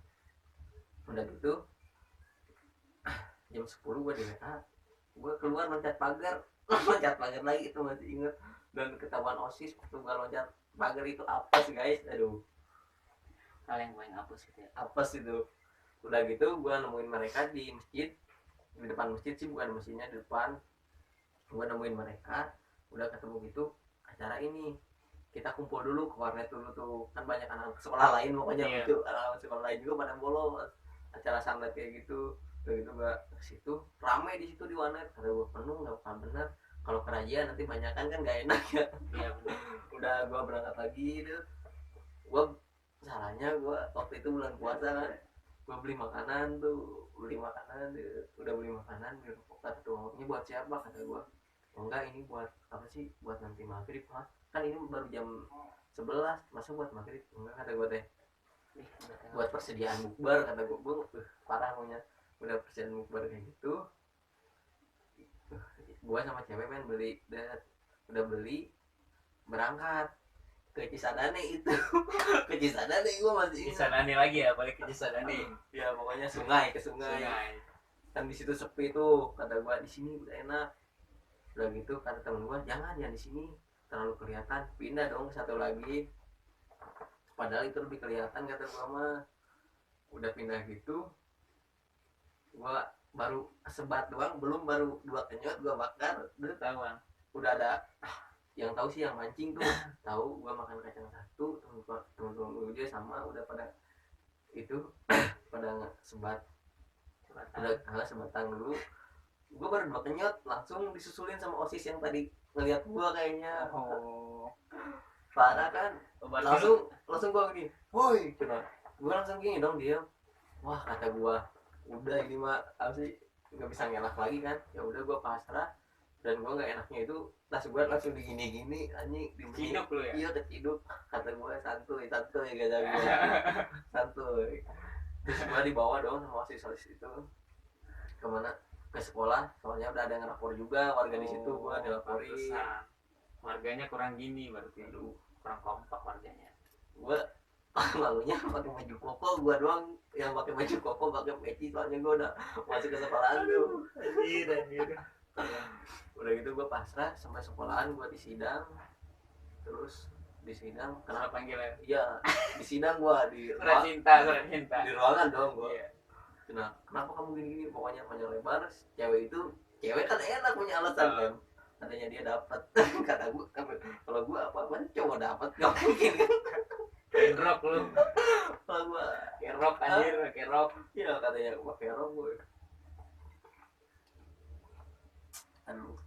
Udah gitu jam 10 gua di WA, gua keluar loncat pagar lagi, itu masih inget. Dan ketahuan OSIS waktu gua loncat pagar itu apes guys, aduh Hal yang paling hapus gitu ya. apes itu. Udah gitu gua nemuin mereka di masjid, di depan masjid sih, bukan masjidnya, di depan. Gua nemuin mereka, udah ketemu gitu, acara ini kita kumpul dulu ke warnet dulu tuh, kan banyak anak sekolah lain pokoknya. Iya. Gitu, anak sekolah lain juga pada bolos acara santet kayak gitu. Udah gitu gua ke situ, rame di situ di warnet. Kata gua penuh, nggak paham bener, kalau kerajaan nanti banyakan kan gak enak ya. Iya, benar. Udah gua berangkat lagi tuh, gua salahnya gua waktu itu bulan puasa kan, gua beli makanan tuh, udah beli makanan di rokok. Kata tuh, ini buat siapa? Kata gua, "Oh, enggak, ini buat apa sih, buat nanti maghrib." "Hah? Kan ini baru jam 11, masa buat maghrib?" "Enggak," kata gua teh, "buat persediaan bukber." Kata gua, parah pokoknya, udah persediaan bukber kayak gitu. Gua sama cewek pengen beli, udah beli, berangkat ke Cisadane itu. Ke Cisadane gua masih ingat. Cisadane lagi ya, balik ke Cisadane. Ya pokoknya ke sungai. Kan di situ sepi tuh. Kata gua di sini udah enak. Udah gitu kata temen gua, jangan di sini terlalu kelihatan, pindah dong satu lagi. Padahal itu lebih kelihatan kata gua mah. Udah pindah gitu, gua baru sebat doang, baru 2 kenyot gua bakar. Udah ada yang tahu sih, yang mancing tuh tahu. Gua makan kacang 1, temen-temen gue sama udah pada itu pada sebat. Udah sebatang dulu. Gua baru 2 kenyot langsung disusulin sama OSIS yang tadi ngeliat gua kayaknya. Oh. Parah kan? Langsung gua gini, "Woi," cina. Gua langsung gini dong, diam. Wah, kata gua, udah ini mah apa sih, nggak bisa ngelak lagi kan. Ya udah gua pasrah. Dan gua nggak enaknya itu tas gua langsung digini-gini anjing, Ciduk lu ya? Iya, keciduk. Kata gua santuy kata gua. Santuy. Terus gua dibawa dong sama OSIS itu kemana, ke sekolah, soalnya udah ada yang ngelapor juga warga di situ. Gua dilaporin. Pantesan. Warganya kurang gini berarti. Aduh, Kurang kompak warganya. gua malunya pakai baju koko, gua doang yang pakai baju koko, pakai peci, soalnya gua udah masuk ke sekolahan tuh. Anjir. Udah gitu gue pasrah sampai sekolahan, gue di sidang. Terus di sidang Kenapa panggilan? iya di sidang gue di Surat cinta. di ruangan dong gue. Iya. Kenapa kamu gini-gini, pokoknya panjang lebar. Cewek kan enak punya alasan kan, katanya dia dapat. Kata gue kalau gue apa cowok dapat gak mungkin kan. Kerok lu. Kalau gue Kerok anjir, kerok. iya katanya pakai rok gue. Aduh,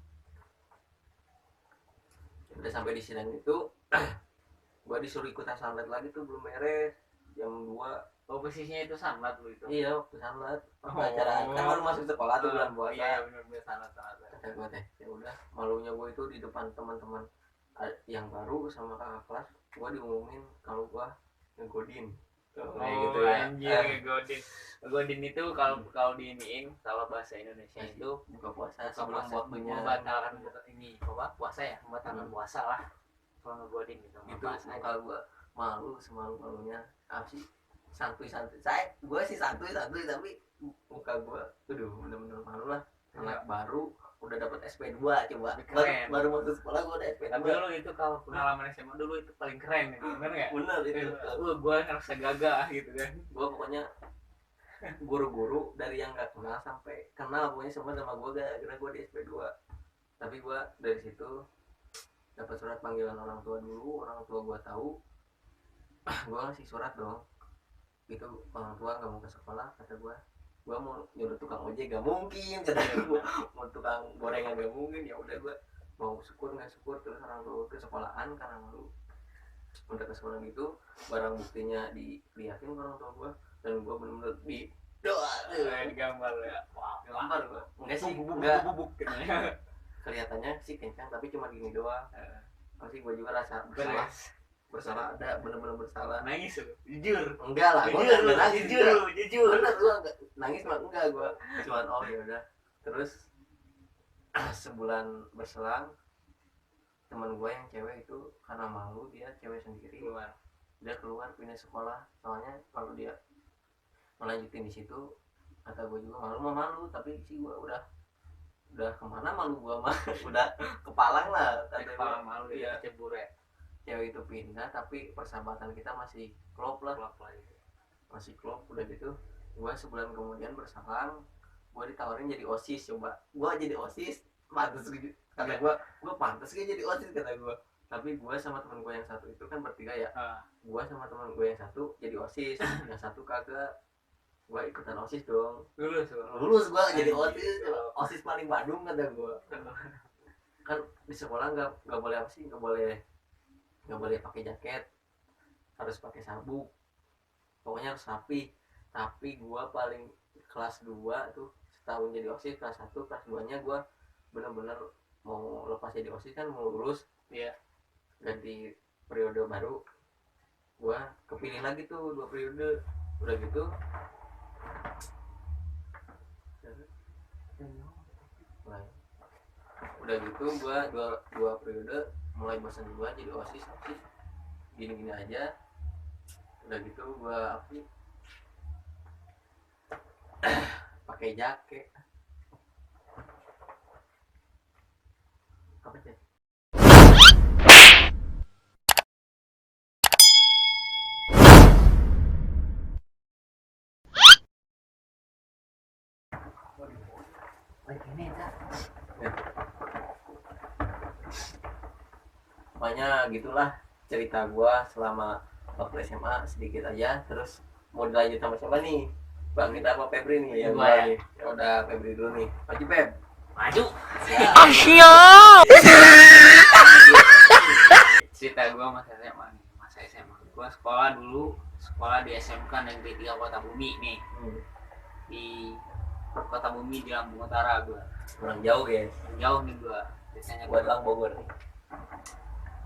udah sampai di sidang itu gue disuruh ikut sanlat lagi tuh, belum beres jam 2. Oh, posisinya itu sanlat lu itu. Iya waktu sanlat acara kan baru masuk sekolah tuh bulan puasa. Iya, benar-benar sanlat. Kata gue teh ya udah, malunya gue itu di depan teman-teman yang baru sama kakak kelas, gue diumumin kalau gue ngegodin kayak gitu ya. Anjir, Godin itu kalau diiniin, kalau bahasa Indonesia itu buka puasa buka sebelum puasa, waktunya membatalkan ini apa puasa ya, membatalkan puasa lah kalau ngegodin gitu. gitu. Kalau gue malu semalu-malunya apa sih, santuy gue sih santuy tapi muka gue aduh bener-bener malu lah. Anak baru udah dapat SP2 coba, Keren. baru masuk sekolah gue udah SP2. Tapi lu itu kalau pengalaman SMA dulu itu paling keren gitu, bener nggak? bener itu. Gue ngerasa gagah gitu kan. Gue pokoknya guru-guru dari yang gak kenal sampai kenal pokoknya semua sama gue gara-gara gue di SP2. Tapi gue dari situ dapat surat panggilan orang tua dulu. Orang tua gue tahu, gue ngasih surat dong itu. Orang tua gak mau ke sekolah, kata gue mau nyuruh tukang ojek gak mungkin, kata gue mau tukang gorengan gak mungkin. Ya udah gue mau syukur nggak syukur. Terus orang tua ke sekolahan karena malu. Udah ke sekolah gitu, barang buktinya diliatin ke orang tua gue, dan gue bener-bener di doa Digambar ya. gambar gue enggak sih, Bubuk kelihatannya sih kencang tapi cuma gini doang. Pasti gue juga rasa bersalah ada, bener-bener bersalah. Nangis lu, jujur. Enggak lah, gue nggak nangis. Jujur. Bener gue nangis mah enggak, gue cuman oh ya udah. Terus sebulan berselang, teman gue yang cewek itu karena malu, dia cewek sendiri dia keluar pindah sekolah. Soalnya kalau dia melanjutin di situ, kata gue juga malu tapi sih gue udah kemana malu gue mah udah kepalang lah. Kepala malu Iya. ya, cebur ya. Cewek itu pindah tapi persahabatan kita masih klop lah Gitu. masih klop. Udah gitu gue sebulan kemudian berselang, gue ditawarin jadi OSIS. Coba gue jadi OSIS pantas gitu, kata gue pantas gak jadi OSIS, kata gue. Tapi gue sama temen gue yang satu itu kan bertiga ya, gue sama temen gue yang satu jadi OSIS, yang satu kagak. Gue ikutan OSIS dong, lulus gue jadi OSIS. OSIS paling Bandung, kata gue. Kan di sekolah nggak boleh apa sih, nggak boleh pakai jaket, harus pakai sabuk, pokoknya harus rapi. Tapi gue paling kelas 2 tuh setahun jadi OSIS, kelas 1 kelas 2 nya gue bener-bener mau lepas jadi OSIS kan, mau lulus Iya. ganti periode baru, gue kepilih lagi tuh 2 periode. Udah gitu gue dua periode mulai bosan gue jadi OSIS gini-gini aja. Udah gitu gue pakai jaket apa sih. Pokoknya gitulah cerita gua selama waktu SMA sedikit aja. Terus mau dilanjut sama siapa nih? Bang kita apa Febri nih? Ya, Yang gua gua ya. nih. Ya udah Febri dulu nih. Maju Feb. Maju. Siap. Cerita gue masa SMA. Gue sekolah di SMK Negeri 3 Kota Bumi nih. Di Kota Bumi di Lampung Utara gue. Kurang jauh guys. Jauh nih gue. Biasanya Gua doang Bogor.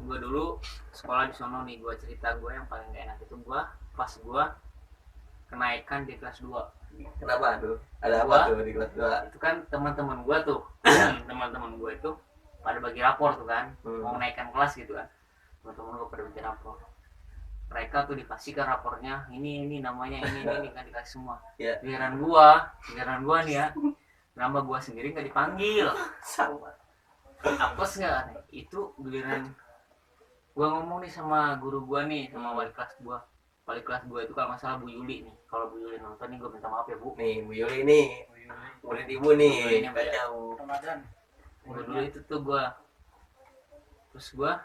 gue dulu sekolah di sono nih. Gue cerita gue yang paling gak enak itu gue pas gue kenaikan di kelas 2. Kenapa tuh? Ada apa tuh di kelas 2? Itu kan teman-teman gue tuh teman-teman gue itu pada bagi rapor tuh kan, mau naikkan kelas gitu kan. Teman-teman gue pada bagi rapor, mereka tuh dikasihkan rapornya ini namanya ini kan dikasih semua. Yeah. Giliran gua nih ya, nama gua sendiri nggak dipanggil. Sama. Apes nggak? Itu giliran gua ngomong nih sama guru gua nih, sama wali kelas gua. Wali kelas gua itu kalau nggak salah Bu Yuli nih. Kalau Bu Yuli nonton nih, gua minta maaf ya Bu. Nih Bu Yuli nih, murid ibu nih. Bu Yuli ini Nggak jauh. Ramadan. Dulu itu tuh gua, terus gua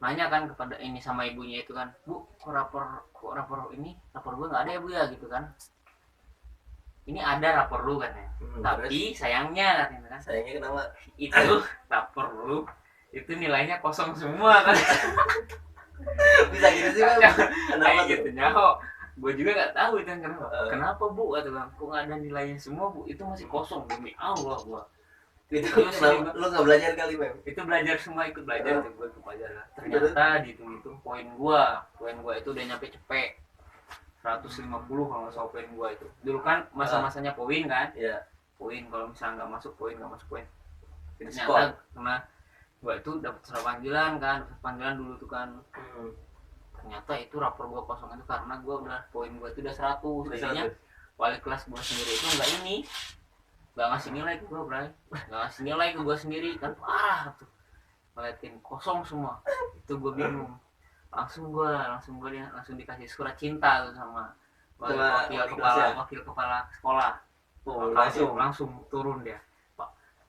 nanya kan kepada ini sama ibunya itu kan, Bu, kok rapor ini rapor gua nggak ada ya Bu ya gitu kan. Ini ada rapor lu kan ya. Tapi sayangnya katanya kan, Sayangnya kenapa? itu rapor lu itu nilainya kosong semua kan. Bisa gitu sih Bang. Kenapa Kayak tuh? gitu nyaho. Gue juga nggak tahu itu kan kenapa. Kenapa Bu kata bang, kok nggak ada nilainya semua Bu? Itu masih kosong demi Allah gua. Itu Terus kenapa? Lu nggak belajar kali Bang? Itu belajar semua, ikut belajar tuh gue ikut belajar. Ternyata dihitung-hitung poin gua itu udah nyampe cepet 150 kalau nggak salah poin gua itu. Dulu kan masa-masanya poin kan, Iya. poin kalau misalnya nggak masuk poin Itu ternyata karena gua itu dapat surat panggilan kan, surat panggilan dulu tuh kan. Ternyata itu rapor gua kosong itu karena gua udah poin gua itu udah 100. Jadinya wali kelas gua sendiri itu nggak ngasih nilai ke gua, Bray. Nggak ngasih nilai ke gua sendiri kan, parah tuh. Ngeliatin kosong semua. Itu gua bingung. Langsung dikasih surat cinta tuh sama wakil kepala sekolah. Oh, langsung turun dia.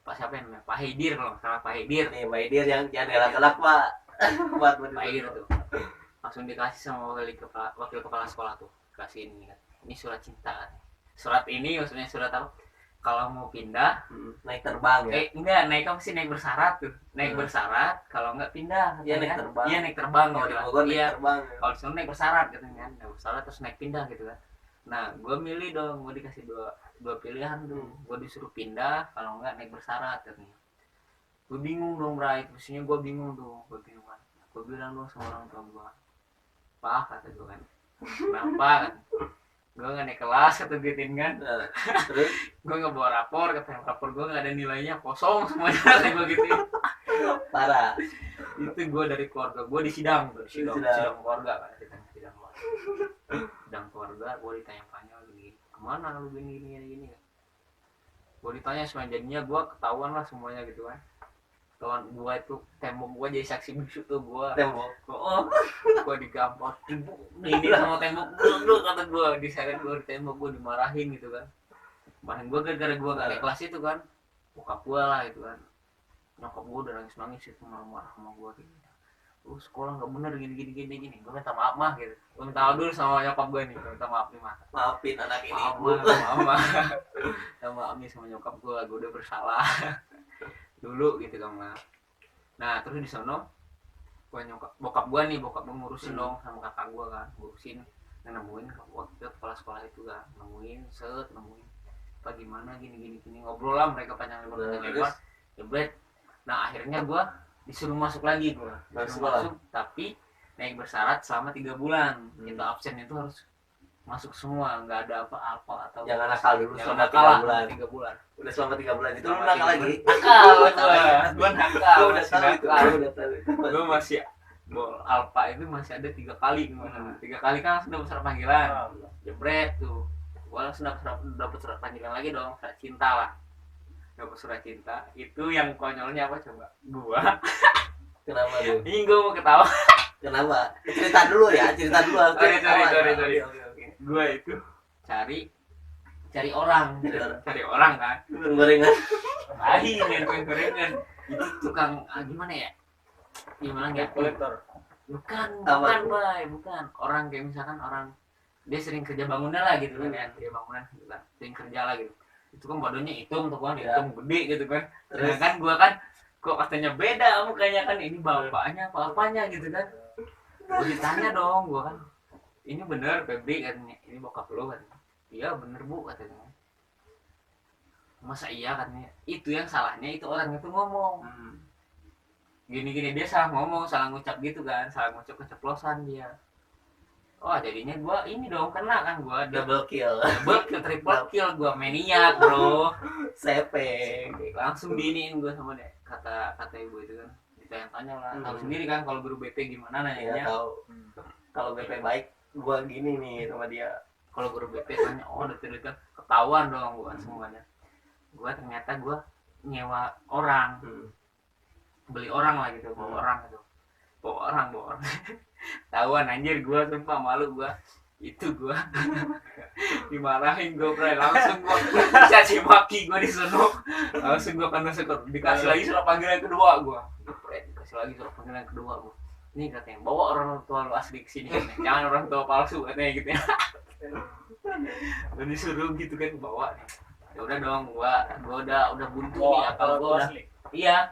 Pak siapa yang namanya? Pak Hidir kalau nggak salah, Pak Hidir. Nih Mbak Idir yang galak-galak Pak. Buat Pak Hidir tuh. Langsung dikasih sama wakil kepala sekolah tuh. Kasih ini kan. Ini surat cinta kan. Surat ini maksudnya surat apa? Kalau mau pindah, naik terbang ya. Enggak, naik apa sih, naik bersyarat tuh. Naik bersyarat, kalau enggak pindah. Iya, naik kan? terbang. Iya, naik terbang Kalau kalau di di Bogor naik Iya. terbang. Ya. Kalau di sana naik bersyarat katanya kan. Naik bersyarat terus naik pindah gitu kan. Nah, gue milih dong, gue dikasih dua pilihan tuh. Gue disuruh pindah, kalau enggak naik bersyarat katanya. Gue bingung dong, Bray. Terusnya gue bingung tuh, kan. Gue bilang dong sama orang tua gue. Pak, kata gue kan. Kenapa kan? Gue nggak naik kelas kata gituin kan. Nah, terus Gue nggak bawa rapor, kata rapor gue nggak ada nilainya, kosong semuanya kata gue gituin. parah. Itu gue dari keluarga gue di sidang tuh, sidang keluarga kan, sidang keluarga. Gue ditanya-tanya gini, kemana lu gini gue ditanya semuanya. Jadinya gue ketahuan lah semuanya gitu kan. Ketahuan gue itu tembok gue jadi saksi bisu tuh gue. Tembok. Gue digampar ini sama tembok dulu kata gue, diseret gue di tembok, gue dimarahin gitu kan. Marahin gue gara-gara gue gak naik kelas itu kan. Bokap gue lah gitu kan, nyokap gue udah nangis itu marah sama gue gitu. Lu sekolah nggak bener gini. Gue minta maaf mah gitu. Gue minta maaf dulu sama nyokap gue nih. Gue minta maaf nih mah. Maafin anak ini. Maaf nih sama nyokap gue udah bersalah dulu gitu kan mah. Nah terus di sono bokap gue ngurusin dong sama kakak gue kan, ngurusin nemuin waktu kepala sekolah itu kan, nemuin apa gimana gini ngobrol lah mereka panjang lebar. Jebret. Nah akhirnya gue disuruh masuk lagi, masuk tapi naik bersyarat selama 3 bulan. Itu absen itu harus masuk semua, nggak ada apa-apa atau Jangan nakal dulu selama 3 bulan. Udah selama 3 bulan itu lu nakal lagi. Gue nakal. Gue masih alfa itu masih ada 3 kali gimana? 3 kali kan sudah surat panggilan. Jebret tuh. Gue langsung dapat surat panggilan lagi dong, surat cinta lah. Dapat surat cinta. Itu yang konyolnya apa coba? Gua. Kenapa lu? Ini gue mau ketawa. Kenapa? Cerita dulu. Sorry. Gua itu cari orang kan. Gorengan. Gorengan. Itu tukang gimana ya? Gimana ya? Kolektor. Bukan. Orang kayak misalkan orang dia sering kerja bangunan lah gitu kan ya. Dia bangunan gitu kan. Sering kerja lah gitu. Itu kan badannya hitam tuh kan, hitam gede gitu kan. Terus kan gua kan kok katanya beda mukanya kan, ini bapaknya apa-apanya gitu kan. Gua ditanya dong, gua kan. Ini bener Febri katanya, ini bokap lo kan. Iya bener Bu katanya. Masa iya katanya. Itu yang salahnya itu orang itu ngomong. Gini dia salah ngomong, salah ngucap gitu kan, salah ngucap keceplosan dia. Oh jadinya gua ini dong kena kan, gua Double kill, triple kill, gua maniak bro. Sepeng. Langsung diiniin gua sama dia, kata ibu itu kan. Ditanya-tanya lah, tahu sendiri kan kalau guru BP gimana nanyanya. Ya tahu. Kalau BP baik, gua gini nih sama dia. Kalau guru BP tanya, oh detil ketahuan dong gua semuanya. gue ternyata gue nyewa orang, beli orang lah gitu, bawa orang tahuan anjir gue, sumpah malu gue, itu gue dimarahin gue, bro. Langsung gue caci maki gue di sono, langsung gue kena sekor, dikasih lagi surat panggilan kedua gue, dikasih lagi surat panggilan kedua gue, nih katanya bawa orang tua lu asli kesini, jangan orang tua palsu katanya gitu ya. Dan disuruh gitu kan bawa nih, ya udah dong, gua udah buntu nih akal gua udah, iya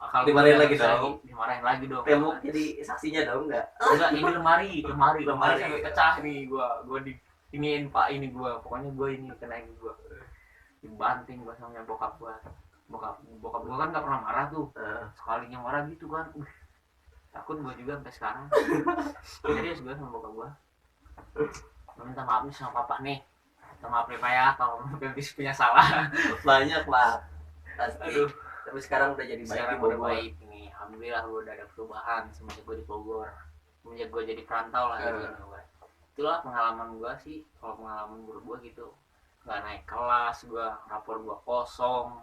akal gua Dimarahin udah lagi nggak bisa dong. dimarahin lagi dong. Tembok jadi saksinya dong enggak? Enggak, ini lemari sampai pecah nih, gua di iniin pak ini gua, pokoknya gua ini kena ini gua dibanting gua sama bokap gua kan nggak pernah marah tuh, sekalinya marah gitu kan, takut gua juga sampai sekarang. Serius gua sama bokap gua, minta maaf nih sama papa nih, minta maaf nih pak ya kalau Pebis punya salah. Banyak lah pasti. Aduh, Tapi sekarang udah jadi baik di sekarang udah Bogor. baik nih, alhamdulillah gua udah ada perubahan semenjak gua di Bogor, semenjak gua jadi perantau lah gitu. Itulah pengalaman gua sih, kalau pengalaman buruk gua gitu, nggak naik kelas gua, rapor gua kosong,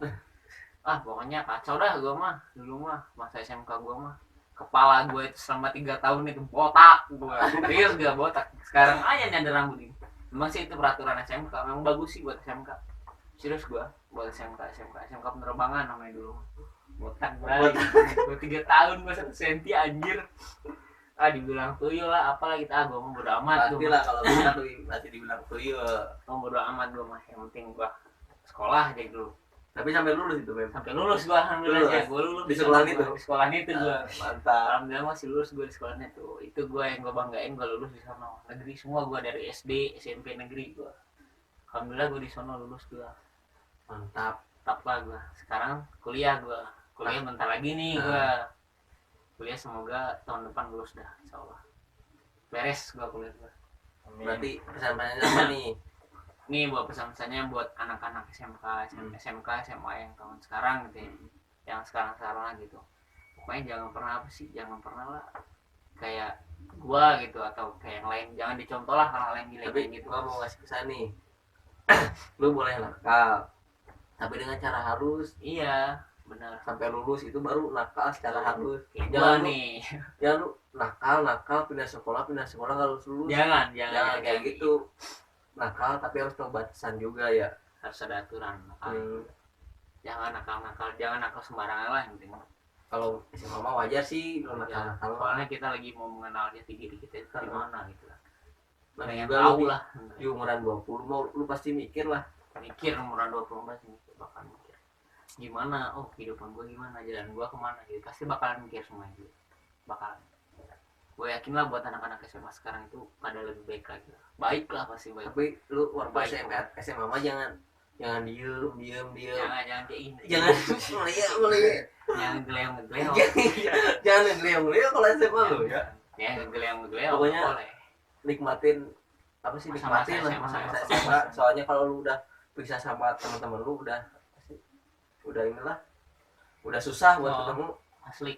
pokoknya kacau dah gua mah dulu mah, masa SMK gua mah kepala gue itu selama 3 tahun itu botak gue, serius gak botak, sekarang aja nyadar rambut ini. Memang sih itu peraturan SMK, memang bagus sih buat SMK, serius gue buat SMK penerbangan namanya dulu, botak gue 3 tahun gue 1 senti anjir, dibilang tuyul lah apalah kita, gue mau bodo amat Pasti lah kalau bisa tuh masih dibilang tuyul. mau bodo amat gue mah, yang penting gue sekolah aja dulu. Tapi sampai lulus itu, Beb. Sampai lulus gua, alhamdulillah ya, gua lulus Di sekolahan sana, itu? di sekolahan itu gua. Mantap. Alhamdulillah masih lulus gua di sekolahan itu gua yang gua banggain, gua lulus di sana. Negeri semua gua, dari SD, SMP negeri gua. Alhamdulillah gua di sana lulus gua. Mantap. Tetap lah gua. Sekarang kuliah gua. Kuliah bentar lagi nih gua. Kuliah semoga tahun depan lulus dah, insyaallah. Beres gua kuliah gua. Berarti pesan-pesannya apa nih? Nih buat pesan-pesannya buat anak-anak SMK, SMA yang tahun sekarang gitu ya, yang sekarang lah gitu, pokoknya jangan pernah lah kayak gua gitu atau kayak yang lain, jangan dicontoh lah hal-hal yang gila Tapi gitu. gua mau ngasih pesan nih. Lu boleh nakal, tapi dengan cara halus. Iya benar, Sampai lulus itu baru nakal secara halus. kayak Jangan gua lu, nih, jangan lu nakal pindah sekolah nggak lulus. jangan Kayak gitu. Nakal tapi harus tahu batasan juga ya. harus ada aturan. Jangan nakal sembarangan lah, yang penting Kalau SMA mah wajar sih lu nakal. soalnya kita lagi mau mengenal jati diri kita itu gimana gitu lah, Nah, pengen juga tahu lu lah, di umuran 20 mau lu pasti mikir lah. mikir umuran 24 ini bakal mikir gimana, kehidupan gue gimana, jalan gue kemana gitu, pasti bakalan mikir semua itu, bakalan. Gue yakin lah buat anak-anak SMA sekarang itu pada lebih baik lagi, baik lah pasti baik. Tapi lu waktu Baik. SMA mah jangan diem. Jangan kayak ini, Jangan mulia. jangan ngegeleong Jangan ngeliat kalau SMA lu ya. ya, ngegeleong Pokoknya boleh. Nikmatin apa sih, Masa-masa nikmatin lah SMA. masa SMA. Soalnya kalau lu udah pisah sama teman-teman lu udah inilah udah susah buat ketemu. Asli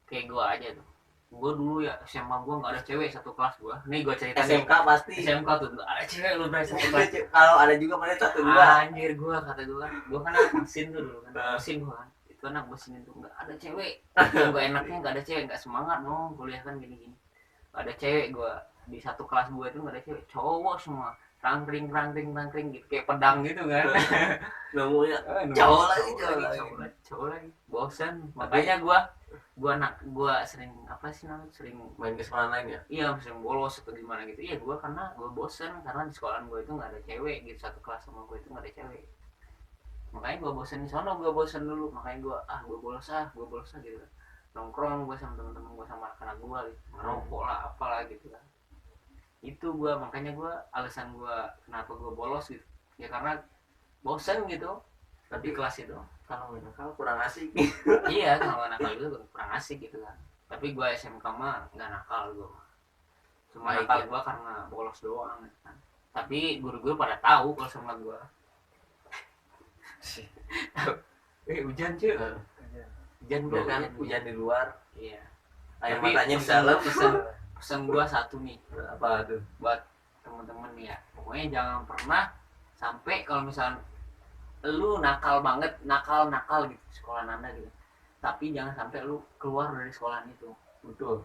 kayak gue aja tuh, gue dulu ya SMA gue nggak ada cewek satu kelas gue, nih gue cerita nih. SMK pasti SMK tuh nggak ada cewek, lu berarti satu kelas. kalau ada juga mana 1 2. Anjir, gue kan anak mesin tuh dulu kan, mesin gue kan, itu anak mesin itu nggak ada cewek, gue enaknya nggak ada cewek, nggak semangat dong kuliah kan gini nggak ada cewek. Gue di satu kelas gue itu nggak ada cewek, cowok semua, rangkring gitu kayak pedang gitu kan. Nemunya cowok lagi. Cowok lagi bosan, makanya gue sering sering Main ke sekolah lain ya. iya sering bolos atau gimana gitu. Iya karena gue bosen, karena di sekolahan gue itu nggak ada cewek gitu, satu kelas sama gue itu nggak ada cewek, makanya gue bosen di sana. Gue bosen dulu, makanya gue bolos gitu, nongkrong gue sama teman-teman gue sama anak gue gitu, ngerokok lah apalah gitu kan. Itu gue, makanya alasan gue kenapa gue bolos gitu ya, karena bosen gitu di kelas itu. Kalau nakal kurang asik. Iya, kalau nakal itu kurang asik gitu kan. Tapi gue SMK mah nggak nakal gue, cuma Baik, nakal ya. gue karena bolos doang gitu kan. Tapi guru-guru pada tahu kalau sama gue. Hujan cuy, hujan bro, Ya kan hujan di luar, Iya. air Tapi matanya di dalam. pesan gue satu nih Apa tuh? buat temen-temen nih ya, pokoknya jangan pernah sampai kalau misalnya lu nakal banget, nakal gitu sekolah Nanda gitu. Tapi jangan sampai lu keluar dari sekolahan itu. Betul.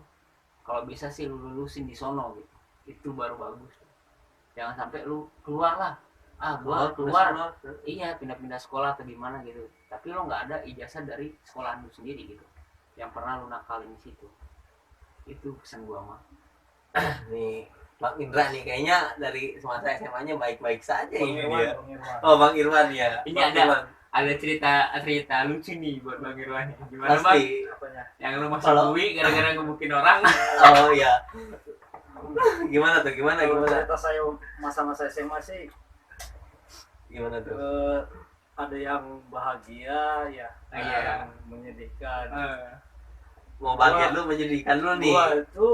Kalau bisa sih lu lulusin di sono gitu. Itu baru bagus. Jangan sampai lu keluar lah. Gua keluar. Iya, pindah-pindah sekolah atau gimana gitu. Tapi lu nggak ada ijazah dari sekolahan lu sendiri gitu. Yang pernah lu nakalin di situ. Itu pesan gua mah. Nih Bang Indra nih kayaknya dari semasa SMA-nya baik-baik saja Bang ini Irwan, dia. Bang Irwan. Oh Bang Irwan ya. Ini Bang ada. Irwan. Ada cerita lucu nih buat Bang Irwan. Gimana Bang? Pasti. Apanya? Yang lu masuk Kalau- UI gara-gara ngebukin orang. Oh iya. Gimana tuh? Gimana? Kalau cerita saya masa-masa SMA sih Gimana tuh? ada yang bahagia ya, ada Iya. yang menyedihkan. Mau bagian lu menjadikan lu nih. Gua itu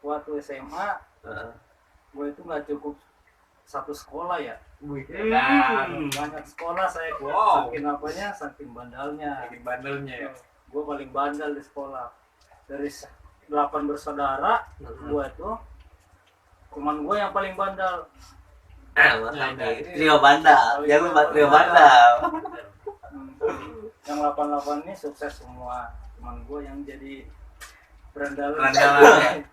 waktu SMA, Heeh. gua itu nggak cukup satu sekolah ya. Nah, Banyak sekolah saya. Wow. Saking apanya, saking bandalnya. bikin bandelnya ya. Gua paling bandal di sekolah. Dari 8 bersaudara, gua itu cuman gua yang paling bandal. Mantap nih. Trio bandal. Jangan lupa trio bandal. Yang 88 ini sukses semua. Cuman gua yang jadi berandalan. Berandalan.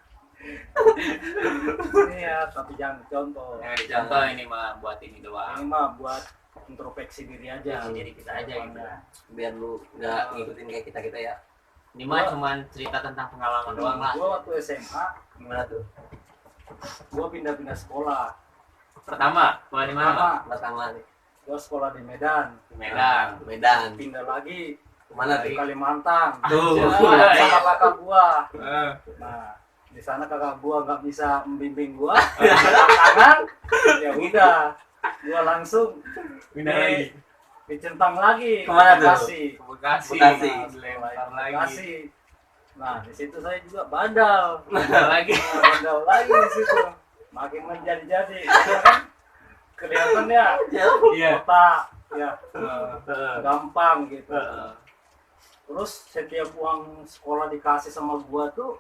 Iya, tapi jangan contoh. Yang dicontoh ini mah buat ini Ini doang. mah buat introspeksi diri aja. Diri kita aja gitu. Biar lu nggak ngikutin kayak kita ya. Ini mah cuman cerita tentang pengalaman doang lah. Gua waktu SMA, Gimana tuh? gua pindah-pindah sekolah. Pertama, sekolah di mana? Bang? Pertama nih. Gua sekolah di Medan. Di Medan. Medan. Pindah lagi Kemana di tuh? Kalimantan. Tuh. Nah, sama kakak gua. Eh, Nah, di sana kakak gua nggak bisa membimbing gua, tangan, ya udah, gua langsung Pindah lagi. dicentang lagi. Kemana tuh? Bekasi. Bekasi. Bekasi. Lempar lagi. Bekasi. Nah, di situ saya juga bandal. Pindah lagi. Nah, bandal lagi di situ. Makin menjadi-jadi. Karena kan kelihatan ya Iya. kota ya Heeh. gampang gitu. Heeh. Terus setiap uang sekolah dikasih sama gua tuh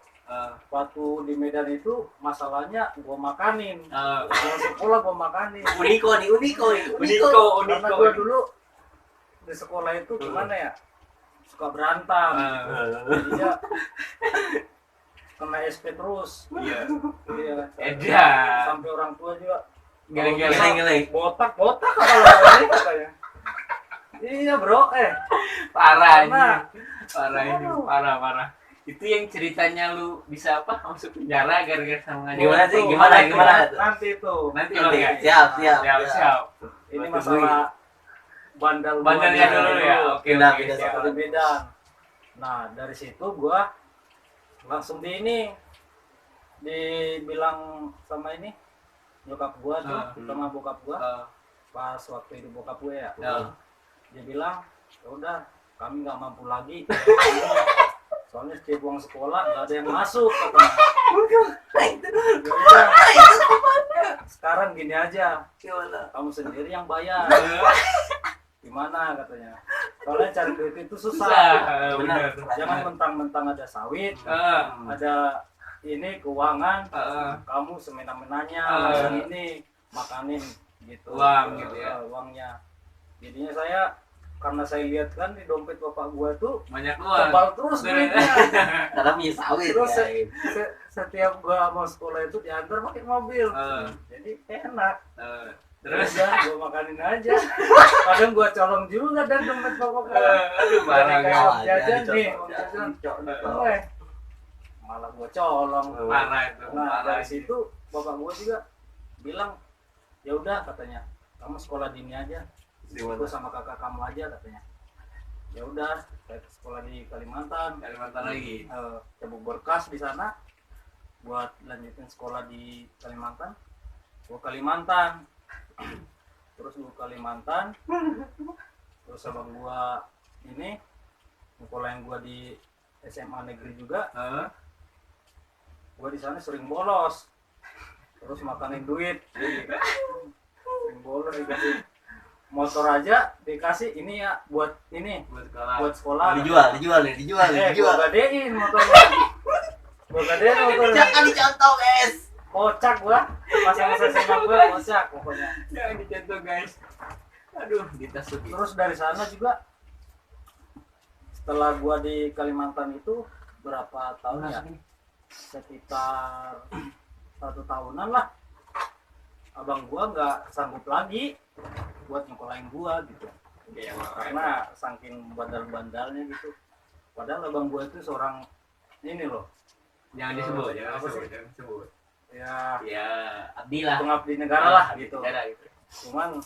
waktu di Medan itu masalahnya gua makanin. Uang sekolah gua makanin. Uniko nih, Uniko. Karena gua dulu di sekolah itu gimana ya? Suka berantem. Jadi ya kena SP terus. Iya. Iya. Edan. Sampai orang tua juga Geleng-geleng. Geleng. botak kalau ini katanya. Iya bro, Parah ini. Karena- Parah ini. Parah. Itu yang ceritanya lu bisa apa? Masuk penjara gara-gara sama ngaji. Gimana sih? Tuh, Gimana? Nanti tuh. Nanti Bang ya. Siap. Ini masalah bandal gua Bandalnya aja. dulu ya. Oke, Pindah, oke, pindah siap. Sekolah di Medan. Nah dari situ gua langsung dibilang sama ini nyokap gua tuh sama bokap gua pas waktu itu bokap gue ya. Dia bilang ya udah kami nggak mampu lagi. Soalnya setiap uang sekolah nggak ada yang masuk katanya. Ya udah, sekarang gini aja, kamu sendiri yang bayar. Gimana katanya? Soalnya cari duit itu susah. Benar. Jangan mentang-mentang ada sawit, ada ini keuangan, kamu semena-menanya langsung ini makanin gitu. Uang gitu ya. Uangnya. Jadinya saya karena saya lihat kan di dompet bapak gua tuh Banyak uang. tebal terus duitnya. Karena punya sawit. Terus guys. setiap gua mau sekolah itu diantar pakai mobil. Jadi enak. Terus Ya, gua makanin aja. Kadang gua colong juga dari dompet bapak gua. aduh parah Kayak gak? uang jajan Jadi nih, colong. uang jajan. Malah gua colong. Parah itu. Nah, Parah. dari situ bapak gua juga bilang, "Ya udah," katanya. "Kamu sekolah di ini aja. Gua sama kakak kamu aja," katanya. Ya udah, saya sekolah di Kalimantan. Kalimantan lagi. Cabut berkas di sana buat lanjutin sekolah di Kalimantan. Gua Kalimantan. Terus gua Kalimantan. Terus abang gua ini sekolah yang gua di SMA negeri juga. Gua di sana sering bolos. Terus makanin duit. Sering bolos dikasih motor aja dikasih ini ya buat ini Buat sekolah. buat sekolah. Dijual nih. Gua gadein motornya. Gua gadein motornya. Jangan dicontoh, guys. Kocak gua. Masa-masa SMA gua kocak pokoknya. Jangan dicontoh guys. Aduh, ditasuki. Terus dari sana juga setelah gua di Kalimantan itu berapa tahun ya, sekitar 1 tahunan lah, abang gua nggak sanggup lagi buat nyekolahin gua gitu, karena saking bandal-bandalnya gitu. Padahal abang gua itu seorang ini loh, Jangan disebut, apa sih? jangan disebut. Ya Ya, abdi lah. pengabdi negara lah gitu. Negara gitu. Cuman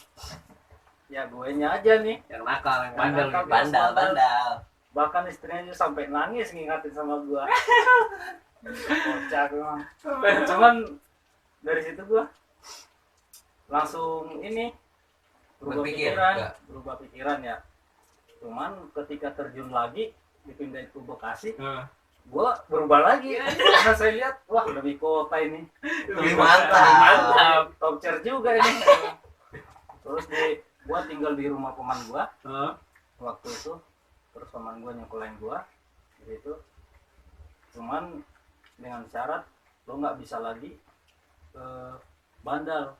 ya gue nya aja nih, Yang nakal, yang Yang bandel, nakal, gitu. bandal. bahkan istrinya aja sampai nangis ngingatin sama gua. Kocak memang. Cuman dari situ gua langsung ini Berpikir, berubah pikiran ya. Cuman ketika terjun lagi dipindah ke Bekasi, gua berubah lagi karena saya lihat wah lebih kota ini, Lebih mantap. top tier juga ini. Terus gua tinggal di rumah paman gua waktu itu. Terus paman gua nyekolahin gua di situ. Cuman dengan syarat lo nggak bisa lagi bandal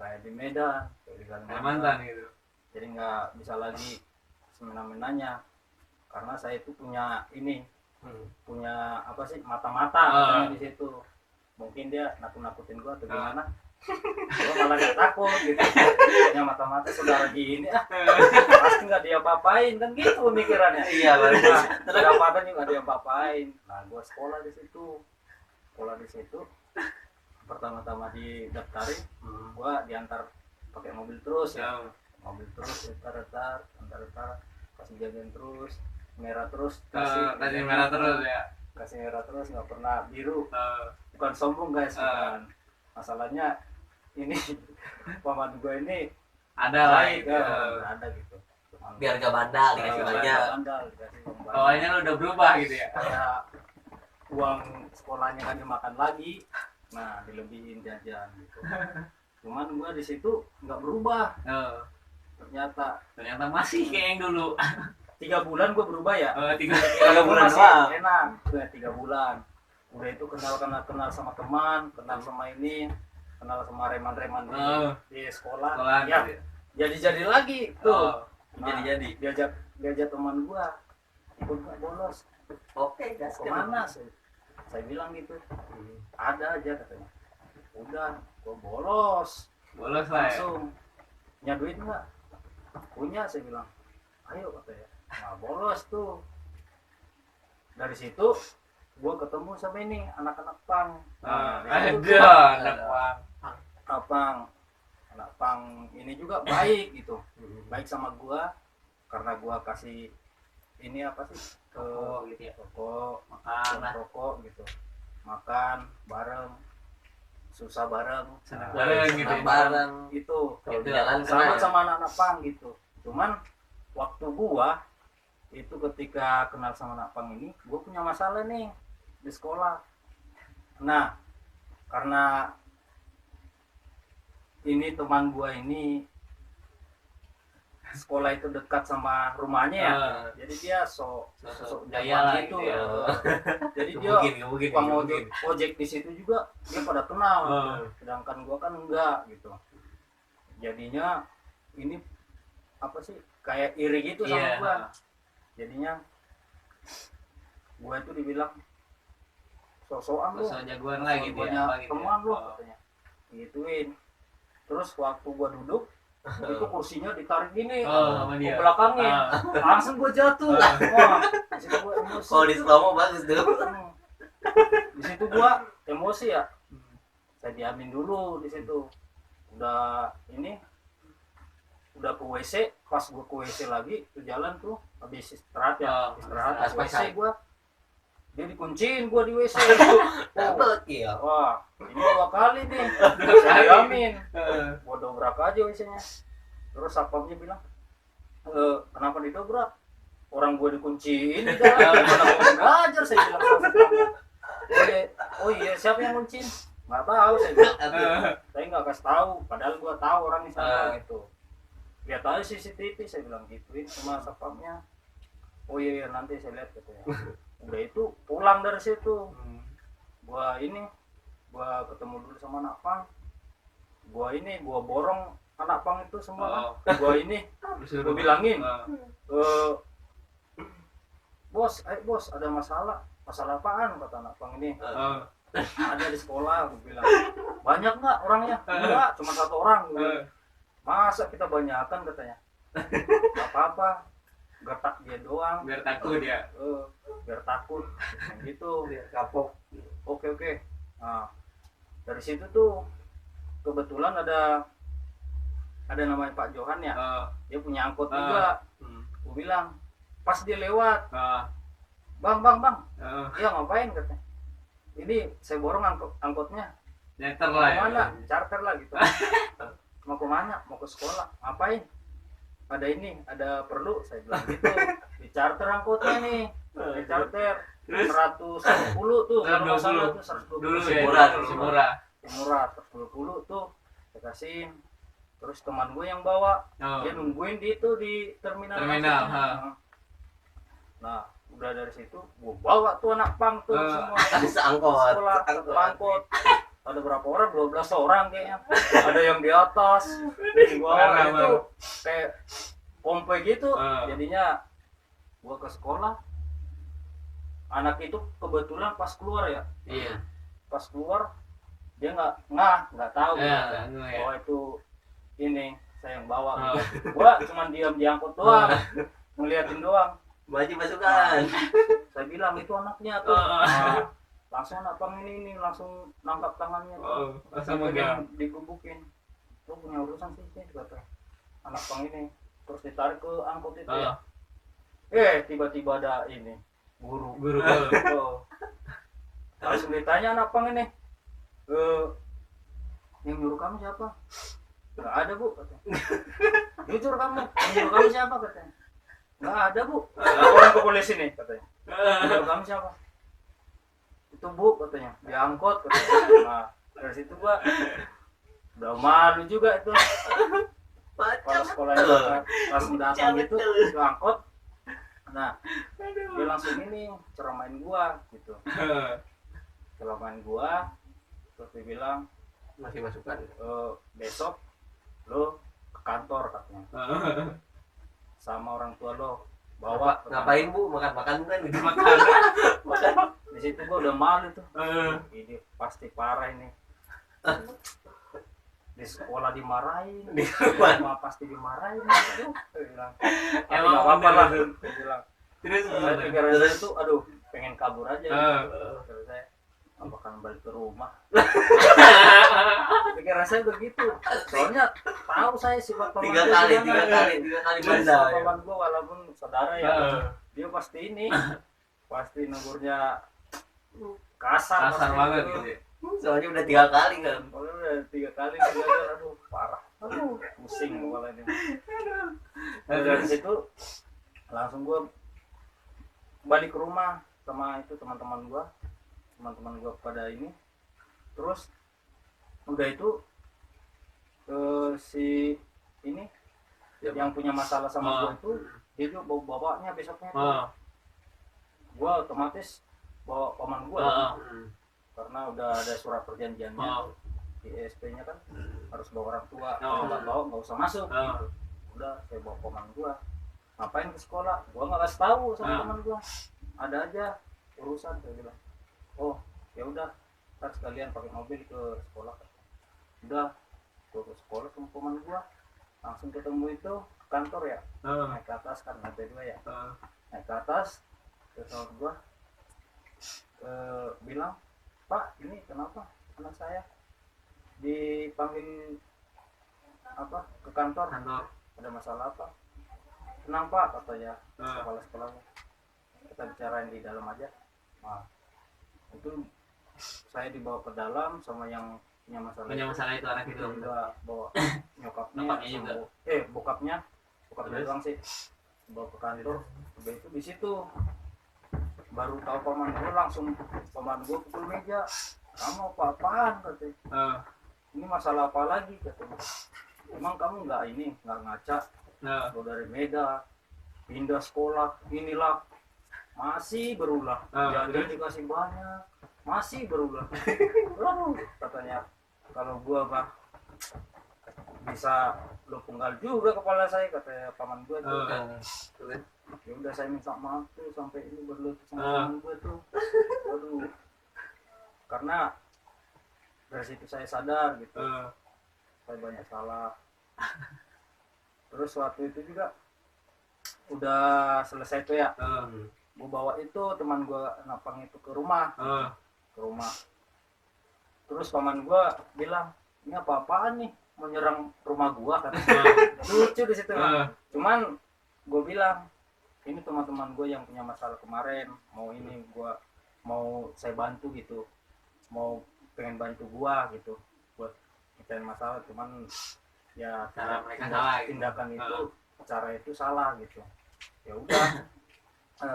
kayak di Medan, kayak di Kalimantan gitu. Jadi nggak bisa lagi semena-menanya, karena saya itu punya ini, punya apa sih, mata-mata katanya di situ. Mungkin dia nakut-nakutin gua atau gimana. Gua malah gak takut gitu. Punya mata-mata saudara gini pasti nggak dia papain kan gitu pemikirannya. Iya, benar. Kedapatan juga dia papain. Nah gua sekolah di situ, pertama-tama didaftarin, gua diantar pakai mobil terus ya, antar kasih jagain terus, merah terus, Kasih merah terus ya. kasih merah terus, nggak pernah biru. Bukan sombong guys, bukan. Masalahnya ini paman gue ini Ada lah baik, itu. ada gitu. Cuman Biar gak bandal dikasih biar banyak. nggak bandal, dikasih uang banyak. Pokoknya lu udah berubah gitu ya. Kayak uang sekolahnya kan dimakan lagi, nah dilebihin jajan gitu. Cuman gua di situ nggak berubah, ternyata Masih kayak yang dulu. 3 bulan gua berubah ya. 3 Tiga bulan masih doang. enak, udah 3 bulan. Udah itu kenal sama teman, kenal sama ini, kenal sama reman-reman di sekolah. Ya, jadi lagi tuh. Nah, diajak teman gua ikut nggak bolos. Oke, gas Kemana? Saya bilang gitu. Ada aja katanya. Udah, gua bolos. Bolos lah ya. Langsung. Punya duit nggak? Punya, saya bilang. Ayo katanya. Nah, bolos tuh. Dari situ gua ketemu sama ini anak-anak pang. Nah, dari situ anak pang ini juga baik gitu. Baik sama gua karena gua kasih ini apa sih, Gitu ya. rokok, Makan lah. rokok gitu, makan bareng, susah bareng, Senang bareng gitu ya. bareng itu. Kalau di jalan Sama kena ya. sama anak-anak pang gitu. Cuman waktu gua itu ketika kenal sama anak pang ini, gua punya masalah nih di sekolah. Nah, karena ini teman gua ini sekolah itu dekat sama rumahnya ya, jadi dia sok gaya lah gitu. gitu ya. Jadi dia Nggak mungkin. tukang ojek di situ juga dia pada kenal, sedangkan gua kan enggak gitu. Jadinya ini apa sih, kayak iri gitu sama Iya. gua. Jadinya gua itu dibilang sok-sokan lu, Sosok jagoan lah gitu ya. banyak Apa gitu ya. teman lu katanya, gituin. Terus waktu gua duduk itu kursinya ditarik gini sama ke dia. belakangnya, langsung gua jatuh. Wah, di situ gua emosi. Kalau di slow bagus tuh. Di situ gua emosi ya. Saya diamin dulu di situ. Udah ke WC, pas gua ke WC lagi tuh jalan tuh habis istirahat ya, Pas ke WC pakai. gua. Dia dikunciin gua di WC. Dapat ya. Wah, ini 2 kali nih. Saya diamin. Gua dobrak aja WC-nya. Terus satpamnya bilang, kenapa didobrak? Orang gua dikunciin di dalam. Gimana gua belajar, saya bilang sama satpamnya. Oh iya, siapa yang kunciin? Nggak tahu, saya bilang. Saya nggak kasih tahu, padahal gua tahu orangnya siapa gitu. Lihat aja CCTV, saya bilang gituin sama satpamnya. Oh iya, nanti saya lihat gitu ya. Udah itu pulang dari situ. Gua ketemu dulu sama anak pang. Gua borong anak pang itu semua. Oh. Gua ini gua bilangin, bos, bos ada masalah apaan kata anak pang ini. Ada di sekolah, gue bilang. Banyak nggak orangnya? Enggak, cuma 1 orang. Gua bilang. Masa kita banyakan katanya? Gak apa-apa, gertak dia doang. Biar takut ya. Biar takut, gitu. Biar kapok. Oke. Nah, dari situ tuh kebetulan ada namanya Pak Johan ya. Dia punya angkot juga. Gue bilang, pas dia lewat, bang, iya ngapain katanya? Ini saya borong angkotnya. Nyeter Mau lah ya. mana? Charter lah gitu. Mau kemana? Mau ke sekolah. Ngapain? Ada perlu, saya bilang gitu. Di charter angkotnya nih. Di charter 110 tuh. Kalau nggak salah tuh 120. Dulu Masih ya, murah. murah. Murah 120 tuh. Saya kasihin. Terus teman gue yang bawa. Oh. Dia nungguin di terminal. Terminal, angkotnya. Nah, udah dari situ gue bawa tuh anak pang tuh semua. Seangkot. Sekolah, satu angkot. Ada berapa orang? 12 orang kayaknya. Ada yang di atas, di bawah itu kayak kompe gitu. Jadinya gua ke sekolah. Anak itu kebetulan pas keluar ya. Iya. Pas keluar dia nggak tahu Ya. bahwa itu ini saya yang bawa. Gua cuma diam di angkot doang, ngeliatin doang. Baju masukan. Saya bilang itu anaknya tuh. Nah, langsung anak pang ini langsung nangkap tangannya tuh. Langsung Dikebukin. Lu punya urusan sih kata anak pang ini. Terus ditarik ke angkot itu ya. Tiba-tiba ada ini guru. Oh. Langsung ditanya anak pang ini. Yang nyuruh kamu siapa? Nggak ada bu katanya. Jujur kamu, yang nyuruh kamu siapa katanya? Nggak ada bu. Orang ke polisi nih katanya. Yang nyuruh kamu siapa? Itu bu katanya, diangkut katanya. Nah, dari situ gua udah malu juga itu. Kalau sekolahnya pas datang itu diangkut. Nah, dia langsung ini ceramain gua gitu. Ceramain gua, terus dia bilang Masih masukan. besok lo ke kantor katanya. Sama orang tua lo bawa. Ngapain bu? Makan kan gitu. Di situ gua udah malu tuh. Ini pasti parah ini. Di sekolah dimarahin, di rumah pasti dimarahin. Aduh, saya bilang. Tapi nggak apa-apa lah. Saya bilang. Terus Saya pikiran saya itu, aduh, pengen kabur aja. Terus saya akan balik ke rumah. Pikiran saya begitu. Soalnya tahu saya sifat paman tiga gua kali gimana. benda. Sifat paman gua walaupun saudara ya, dia pasti ini, pasti negurnya kasar banget gitu. gitu. Soalnya udah 3 kali kan. Kalau udah 3 kali gagal, aduh parah, aduh pusing kepala ini. Nah, dari situ langsung gue balik ke rumah sama itu teman-teman gue pada ini. Terus udah itu si ini yang punya masalah sama gue itu dia tuh bawa bapaknya besoknya tuh. Gue otomatis bawa paman gue karena udah ada surat perjanjiannya. Di ESP-nya kan harus bawa orang tua. Kalau nggak bawa nggak usah masuk gitu. Udah saya bawa paman gue. Ngapain ke sekolah? Gue nggak kasih tahu sama teman gue. Ada aja urusan, saya bilang. Oh ya udah, ntar sekalian pakai mobil ke sekolah. Udah, gue ke sekolah sama paman gue. Langsung ketemu itu ke kantor ya. Naik ke atas kan, lantai 2 ya. Naik ke atas, ke teman gue bilang, Pak, ini kenapa anak saya dipanggil apa ke kantor? Ada masalah apa? Tenang Pak, katanya kepala sekolahnya. Kita bicarain di dalam aja. Nah, itu saya dibawa ke dalam sama yang punya masalah itu anak itu. juga bawa nyokapnya juga. Bokapnya doang sih, bawa ke kantor. Udah itu di situ baru tahu paman gue, langsung paman gue pukul meja. Kamu apa-apaan katanya? Ini masalah apa lagi katanya? Emang kamu nggak ngaca? Lo dari Medan pindah sekolah, inilah masih berulang. Jajan dikasih banyak, masih berulang. Katanya kalau gua mah bisa lu penggal juga kepala saya, kata paman gue tuh. Terus? Ya udah saya minta maaf tuh sampai ini berlutut sama paman gue tuh. Aduh, karena dari situ saya sadar gitu, saya banyak salah. Terus waktu itu juga udah selesai tuh ya, gue bawa itu teman gue napang itu ke rumah. Terus paman gue bilang, ini apa-apaan nih mau nyerang rumah gua, katanya. Lucu di situ. Cuman gue bilang, ini teman-teman gue yang punya masalah kemarin, mau ini gua mau saya bantu gitu, mau pengen bantu gua gitu buat mecahin masalah, cuman ya Cara mereka salah gitu. tindakan itu cara itu salah gitu. Ya udah.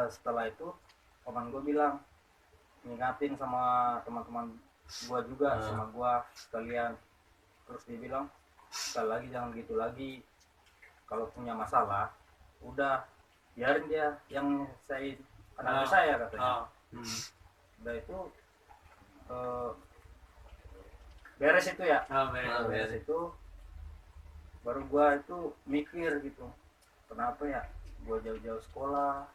Setelah itu paman gue bilang, ngingatin sama teman-teman gua juga, sama gua sekalian. Terus dia bilang, sekali lagi jangan gitu lagi, kalau punya masalah udah biarin dia yang saya anak saya, katanya. Udah itu beres itu ya, beres itu baru gua itu mikir gitu, kenapa ya gua jauh-jauh sekolah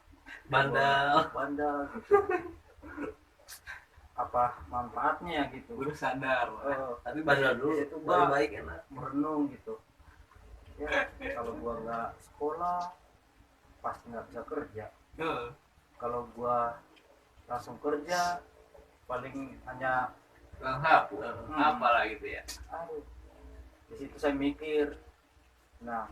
bandel gitu, apa manfaatnya gitu. Udah sadar. Tapi bandel bandel dulu itu baru gua baik enak. merenung gitu ya, kalau gua nggak sekolah pasti nggak bisa kerja. Kalau gua langsung kerja paling hanya Lengkap. Apalah gitu ya. aduh, di situ saya mikir. Nah,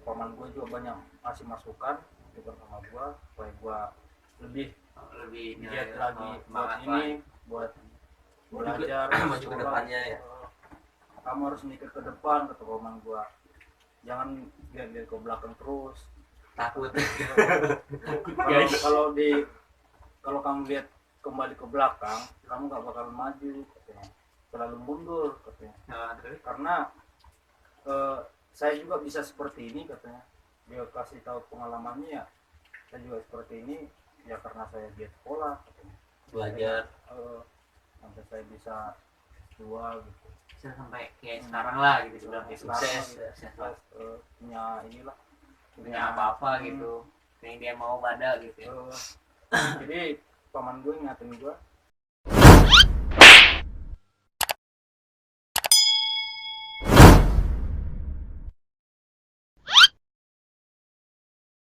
paman gue juga banyak masih masukan juga sama gue supaya gue lebih giat lagi buat ini, buat belajar maju ke depannya ya. Kamu harus mikir ke depan, kata paman gue, jangan lihat-lihat ke belakang terus. Takut. Kalau kamu lihat kembali ke belakang, kamu gak bakal maju, katanya. Selalu mundur, katanya. Karena saya juga bisa seperti ini, katanya. Dia kasih tahu pengalamannya ya, saya juga seperti ini ya karena saya giat sekolah, katanya. Belajar. Sampai saya bisa jual gitu. Bisa sampai kayak sekarang lah gitu, sudah Sekarang sukses, punya inilah, punya apa-apa gitu, yang dia mau pada gitu ya. Jadi paman gue ngatain gue,